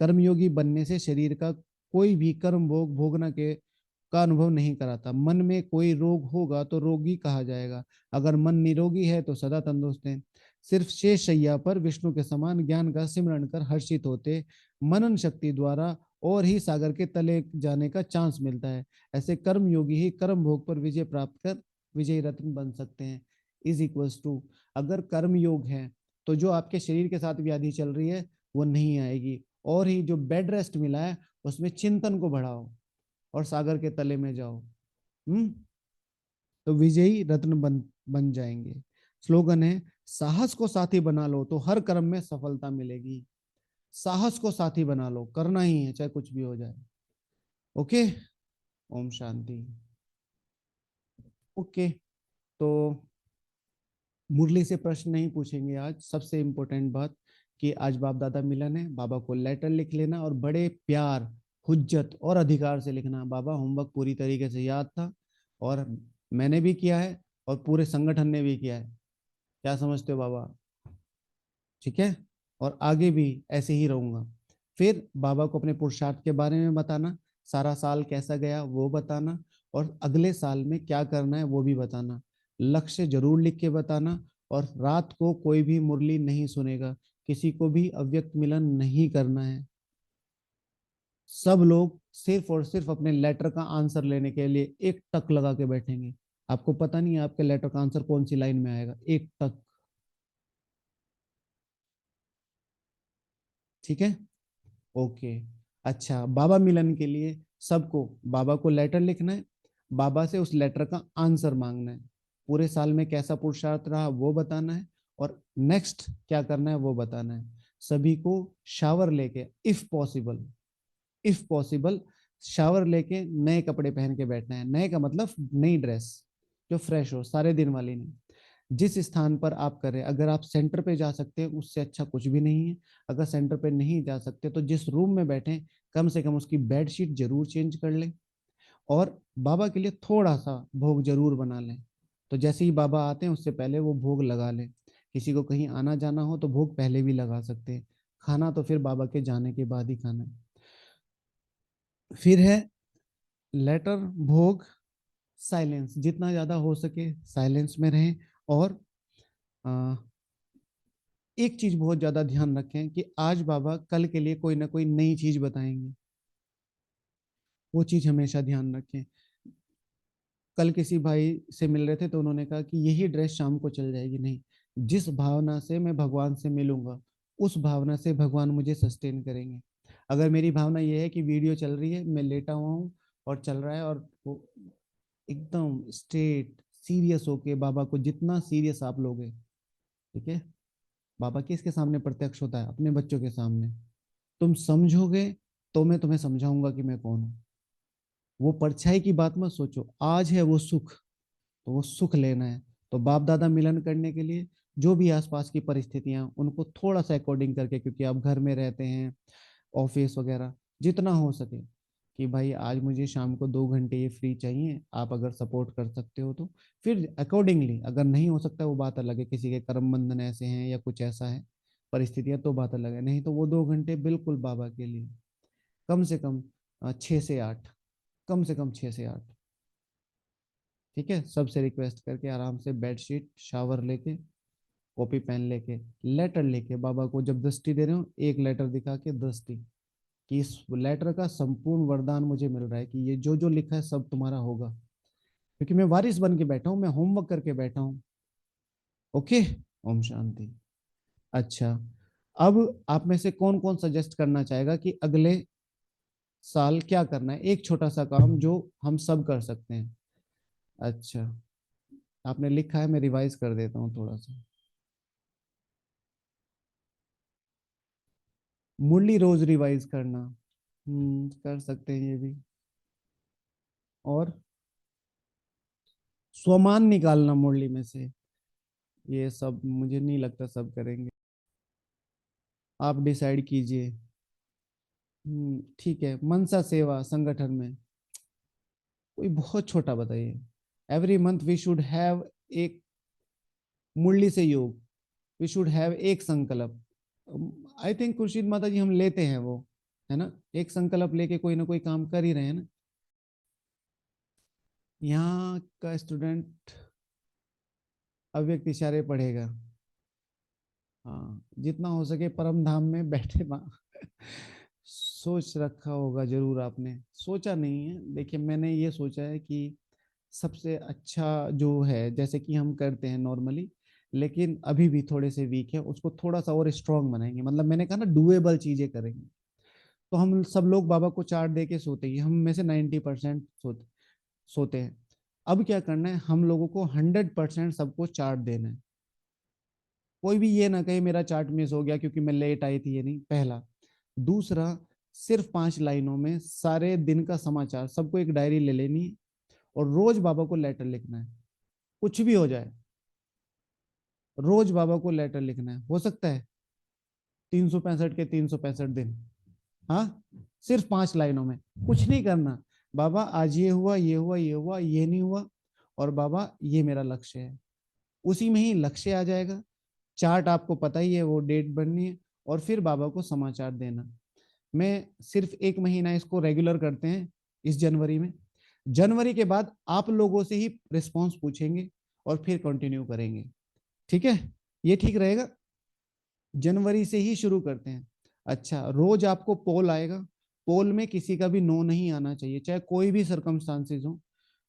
कर्मयोगी बनने से शरीर का कोई भी कर्म भोग भोगना के का अनुभव नहीं कराता। मन में कोई रोग होगा तो रोगी कहा जाएगा, अगर मन निरोगी है तो सदा तंदुरुस्त है। सिर्फ शेष शैया पर विष्णु के समान ज्ञान का सिमरण कर हर्षित होते मनन शक्ति द्वारा और ही सागर के तले जाने का चांस मिलता है। ऐसे कर्म योगी ही कर्म भोग पर विजय प्राप्त कर विजय रत्न बन सकते हैं। इज इक्वल्स टू, अगर कर्म योग है तो जो आपके शरीर के साथ व्याधि चल रही है वो नहीं आएगी, और ही जो बेड रेस्ट मिला है उसमें चिंतन को बढ़ाओ और सागर के तले में जाओ। हम्म, तो विजयी रत्न बन जाएंगे। स्लोगन है, साहस को साथी बना लो तो हर कर्म में सफलता मिलेगी। साहस को साथी बना लो, करना ही है चाहे कुछ भी हो जाए। ओके, ओम शांति। ओके, तो मुरली से प्रश्न नहीं पूछेंगे आज। सबसे इम्पोर्टेंट बात कि आज बाप दादा मिलन है, बाबा को लेटर लिख लेना और बड़े प्यार, हुज्जत और अधिकार से लिखना। बाबा होमवर्क पूरी तरीके से याद था और मैंने भी किया है और पूरे संगठन ने भी किया है। क्या समझते हो बाबा? ठीक है, और आगे भी ऐसे ही रहूंगा। फिर बाबा को अपने पुरुषार्थ के बारे में बताना, सारा साल कैसा गया वो बताना, और अगले साल में क्या करना है वो भी बताना। लक्ष्य जरूर लिख के बताना। और रात को कोई भी मुरली नहीं सुनेगा, किसी को भी अव्यक्त मिलन नहीं करना है। सब लोग सिर्फ और सिर्फ अपने लेटर का आंसर लेने के लिए एक टक लगा के बैठेंगे। आपको पता नहीं है आपके लेटर का आंसर कौन सी लाइन में आएगा, एक टक। ठीक है, ओके। अच्छा, बाबा मिलन के लिए सबको बाबा को लेटर लिखना है, बाबा से उस लेटर का आंसर मांगना है, पूरे साल में कैसा पुरुषार्थ रहा वो बताना है, और नेक्स्ट क्या करना है वो बताना है। सभी को शावर लेके, इफ पॉसिबल शावर लेके नए कपड़े पहन के बैठना है। नए का मतलब नई ड्रेस जो फ्रेश हो, सारे दिन वाली नहीं। जिस स्थान पर आप करें, अगर आप सेंटर पे जा सकते हैं उससे अच्छा कुछ भी नहीं है। अगर सेंटर पे नहीं जा सकते तो जिस रूम में बैठे कम से कम उसकी बेडशीट जरूर चेंज कर लें, और बाबा के लिए थोड़ा सा भोग जरूर बना लें। तो जैसे ही बाबा आते हैं उससे पहले वो भोग लगा लें। किसी को कहीं आना जाना हो तो भोग पहले भी लगा सकते हैं। खाना तो फिर बाबा के जाने के बाद ही खाना है। फिर है लेटर, भोग, साइलेंस। जितना ज्यादा हो सके साइलेंस में रहें। और आ, एक चीज बहुत ज्यादा ध्यान रखें कि आज बाबा कल के लिए कोई ना कोई नई चीज बताएंगे, वो चीज हमेशा ध्यान रखें। कल किसी भाई से मिल रहे थे तो उन्होंने कहा कि यही ड्रेस शाम को चल जाएगी। नहीं, जिस भावना से मैं भगवान से मिलूंगा उस भावना से भगवान मुझे सस्टेन करेंगे। अगर मेरी भावना ये है कि वीडियो चल रही है, मैं लेटा हुआ हूँ और चल रहा है, और वो एकदम स्ट्रेट सीरियस होके, बाबा को जितना सीरियस आप लोगे, ठीक है, बाबा किसके सामने प्रत्यक्ष होता है? अपने बच्चों के सामने। तुम समझोगे तो मैं तुम्हें समझाऊंगा कि मैं कौन हूं। वो परछाई की बात मत सोचो, आज है वो सुख, तो वो सुख लेना है। तो बाप दादा मिलन करने के लिए जो भी आसपास की परिस्थितियां, उनको थोड़ा सा अकॉर्डिंग करके, क्योंकि आप घर में रहते हैं, ऑफिस वगैरह, जितना हो सके कि भाई आज मुझे शाम को 2 घंटे ये फ्री चाहिए, आप अगर सपोर्ट कर सकते हो तो फिर अकॉर्डिंगली। अगर नहीं हो सकता वो बात अलग है, किसी के कर्म बंधन ऐसे हैं या कुछ ऐसा है परिस्थितियां, तो बात अलग है। नहीं तो वो 2 घंटे बिल्कुल बाबा के लिए, कम से कम 6 से 8, कम से कम 6 से 8। ठीक है, सबसे रिक्वेस्ट करके आराम से बेडशीट, शावर लेके, कॉपी पेन लेके, लेटर लेके बाबा को जब दृष्टि दे रहे हो, एक लेटर दिखा के दृष्टि, कि इस लेटर का संपूर्ण वरदान मुझे मिल रहा है कि ये जो जो लिखा है सब तुम्हारा होगा, क्योंकि मैं वारिस बन के बैठा हूं, मैं होमवर्क करके बैठा हूं। ओके, ओम शांति। अच्छा, अब आप में से कौन कौन सजेस्ट करना चाहेगा कि अगले साल क्या करना है, एक छोटा सा काम जो हम सब कर सकते हैं? अच्छा, आपने लिखा है, मैं रिवाइज कर देता हूँ थोड़ा सा। मुरली रोज रिवाइज करना, कर सकते हैं ये भी। और स्वमान निकालना मुरली में से, ये सब मुझे नहीं लगता सब करेंगे। आप डिसाइड कीजिए। ठीक है, मनसा सेवा संगठन में कोई बहुत छोटा बताइए। Every month we should have एक मुरली से योग, वी शुड हैव एक संकल्प। आई थिंक खुर्शीद माता जी हम लेते हैं वो, है ना, एक संकल्प लेके कोई ना कोई काम कर ही रहे हैं ना। यहाँ का स्टूडेंट अव्यक्त इशारे पढ़ेगा। हाँ, जितना हो सके परम धाम में बैठे वहाँ सोच रखा होगा जरूर आपने, सोचा नहीं है। देखिए, मैंने ये सोचा है कि सबसे अच्छा जो है, जैसे कि हम करते हैं नॉर्मली, लेकिन अभी भी थोड़े से वीक है, उसको थोड़ा सा और स्ट्रांग बनाएंगे। मतलब मैंने कहा ना, डुएबल चीजें करेंगे। तो हम सब लोग बाबा को चार्ट दे के सोते ही, हम में से 90% सोते हैं। अब क्या करना है, हम लोगों को 100% सबको चार्ट देना है। कोई भी ये ना कहे मेरा चार्ट मिस हो गया क्योंकि मैं लेट आई थी, ये नहीं, पहला। दूसरा, सिर्फ 5 लाइनों में सारे दिन का समाचार सबको एक डायरी ले लेनी है, और रोज बाबा को लेटर लिखना है, कुछ भी हो जाए। रोज बाबा को लेटर लिखना है, हो सकता है 365 के 365 दिन। हाँ, सिर्फ 5 लाइनों में, कुछ नहीं करना। बाबा आज ये हुआ, ये हुआ, ये हुआ, ये नहीं हुआ, और बाबा ये मेरा लक्ष्य है। उसी में ही लक्ष्य आ जाएगा, चार्ट आपको पता ही है, वो डेट बननी है, और फिर बाबा को समाचार देना। मैं सिर्फ 1 महीना इसको रेगुलर करते हैं इस जनवरी में। जनवरी के बाद आप लोगों से ही रिस्पॉन्स पूछेंगे और फिर कंटिन्यू करेंगे। ठीक है, ये ठीक रहेगा। जनवरी से ही शुरू करते हैं। अच्छा, रोज आपको पोल आएगा, पोल में किसी का भी नो नहीं आना चाहिए, चाहे कोई भी सरकमस्टांसेस हो।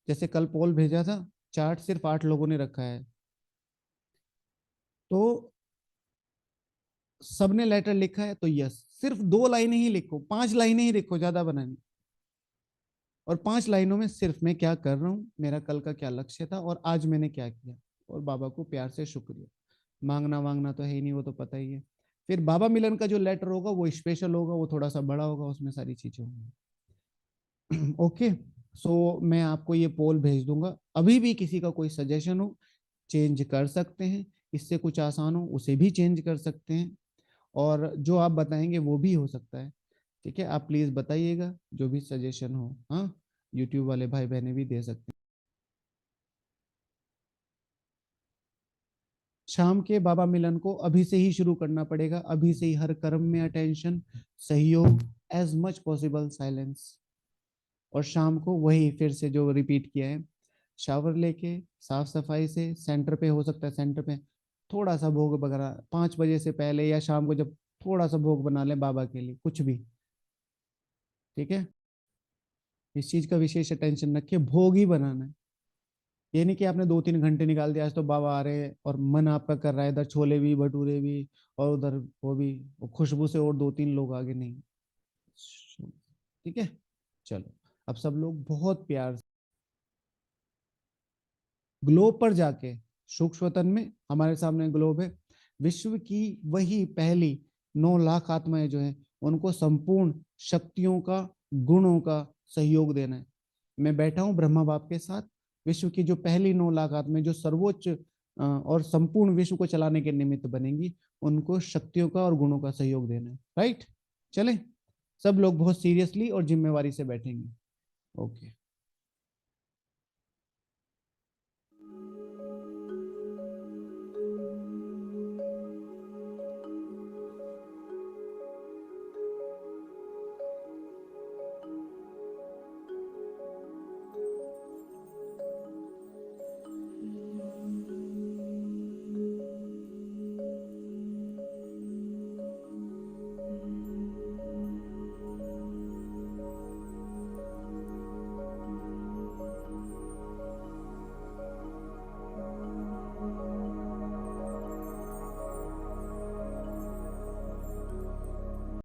जैसे कल पोल भेजा था, चार्ट सिर्फ 8 लोगों ने रखा है, तो सबने लेटर लिखा है तो यस, सिर्फ 2 लाइनें ही लिखो, 5 लाइनें ही लिखो, ज्यादा बनानी। और 5 लाइनों में सिर्फ मैं क्या कर रहा हूँ, मेरा कल का क्या लक्ष्य था, और आज मैंने क्या किया, और बाबा को प्यार से शुक्रिया। मांगना वांगना तो है ही नहीं, वो तो पता ही है। फिर बाबा मिलन का जो लेटर होगा वो स्पेशल होगा, वो थोड़ा सा बड़ा होगा, उसमें सारी चीजें होंगी। ओके, सो मैं आपको ये पोल भेज दूंगा। अभी भी किसी का कोई सजेशन हो, चेंज कर सकते हैं, इससे कुछ आसान हो उसे भी चेंज कर सकते हैं, और जो आप बताएंगे वो भी हो सकता है। ठीक है, आप प्लीज बताइएगा जो भी सजेशन हो। हाँ, यूट्यूब वाले भाई बहने भी दे सकते हैं। शाम के बाबा मिलन को अभी से ही शुरू करना पड़ेगा, अभी से ही हर कर्म में अटेंशन, सहयोग, एज मच पॉसिबल साइलेंस। और शाम को वही फिर से जो रिपीट किया है, शावर लेके साफ सफाई से सेंटर पे, हो सकता है सेंटर पे थोड़ा सा भोग वगैरह 5 बजे से पहले या शाम को जब थोड़ा सा भोग बना ले बाबा के लिए, कुछ भी। ठीक है, इस चीज का विशेष अटेंशन रखिए, भोग ही बनाना है। ये नहीं कि आपने 2-3 घंटे निकाल दिया, आज तो बाबा आ रहे हैं और मन आपका कर रहा है इधर छोले भी भटूरे भी और उधर वो भी, वो खुशबू से और 2-3 लोग आगे नहीं। ठीक है, चलो, अब सब लोग बहुत प्यार से ग्लोब पर जाके, सूक्ष्म वतन में हमारे सामने ग्लोब है, विश्व की वही पहली 9 लाख आत्माएं जो है, उनको संपूर्ण शक्तियों का, गुणों का सहयोग देना है। मैं बैठा हूं ब्रह्मा बाप के साथ, विश्व की जो पहली 9 लाख आत्माएं जो सर्वोच्च और संपूर्ण विश्व को चलाने के निमित्त बनेंगी, उनको शक्तियों का और गुणों का सहयोग देना है। राइट, चले, सब लोग बहुत सीरियसली और जिम्मेवारी से बैठेंगे। ओके।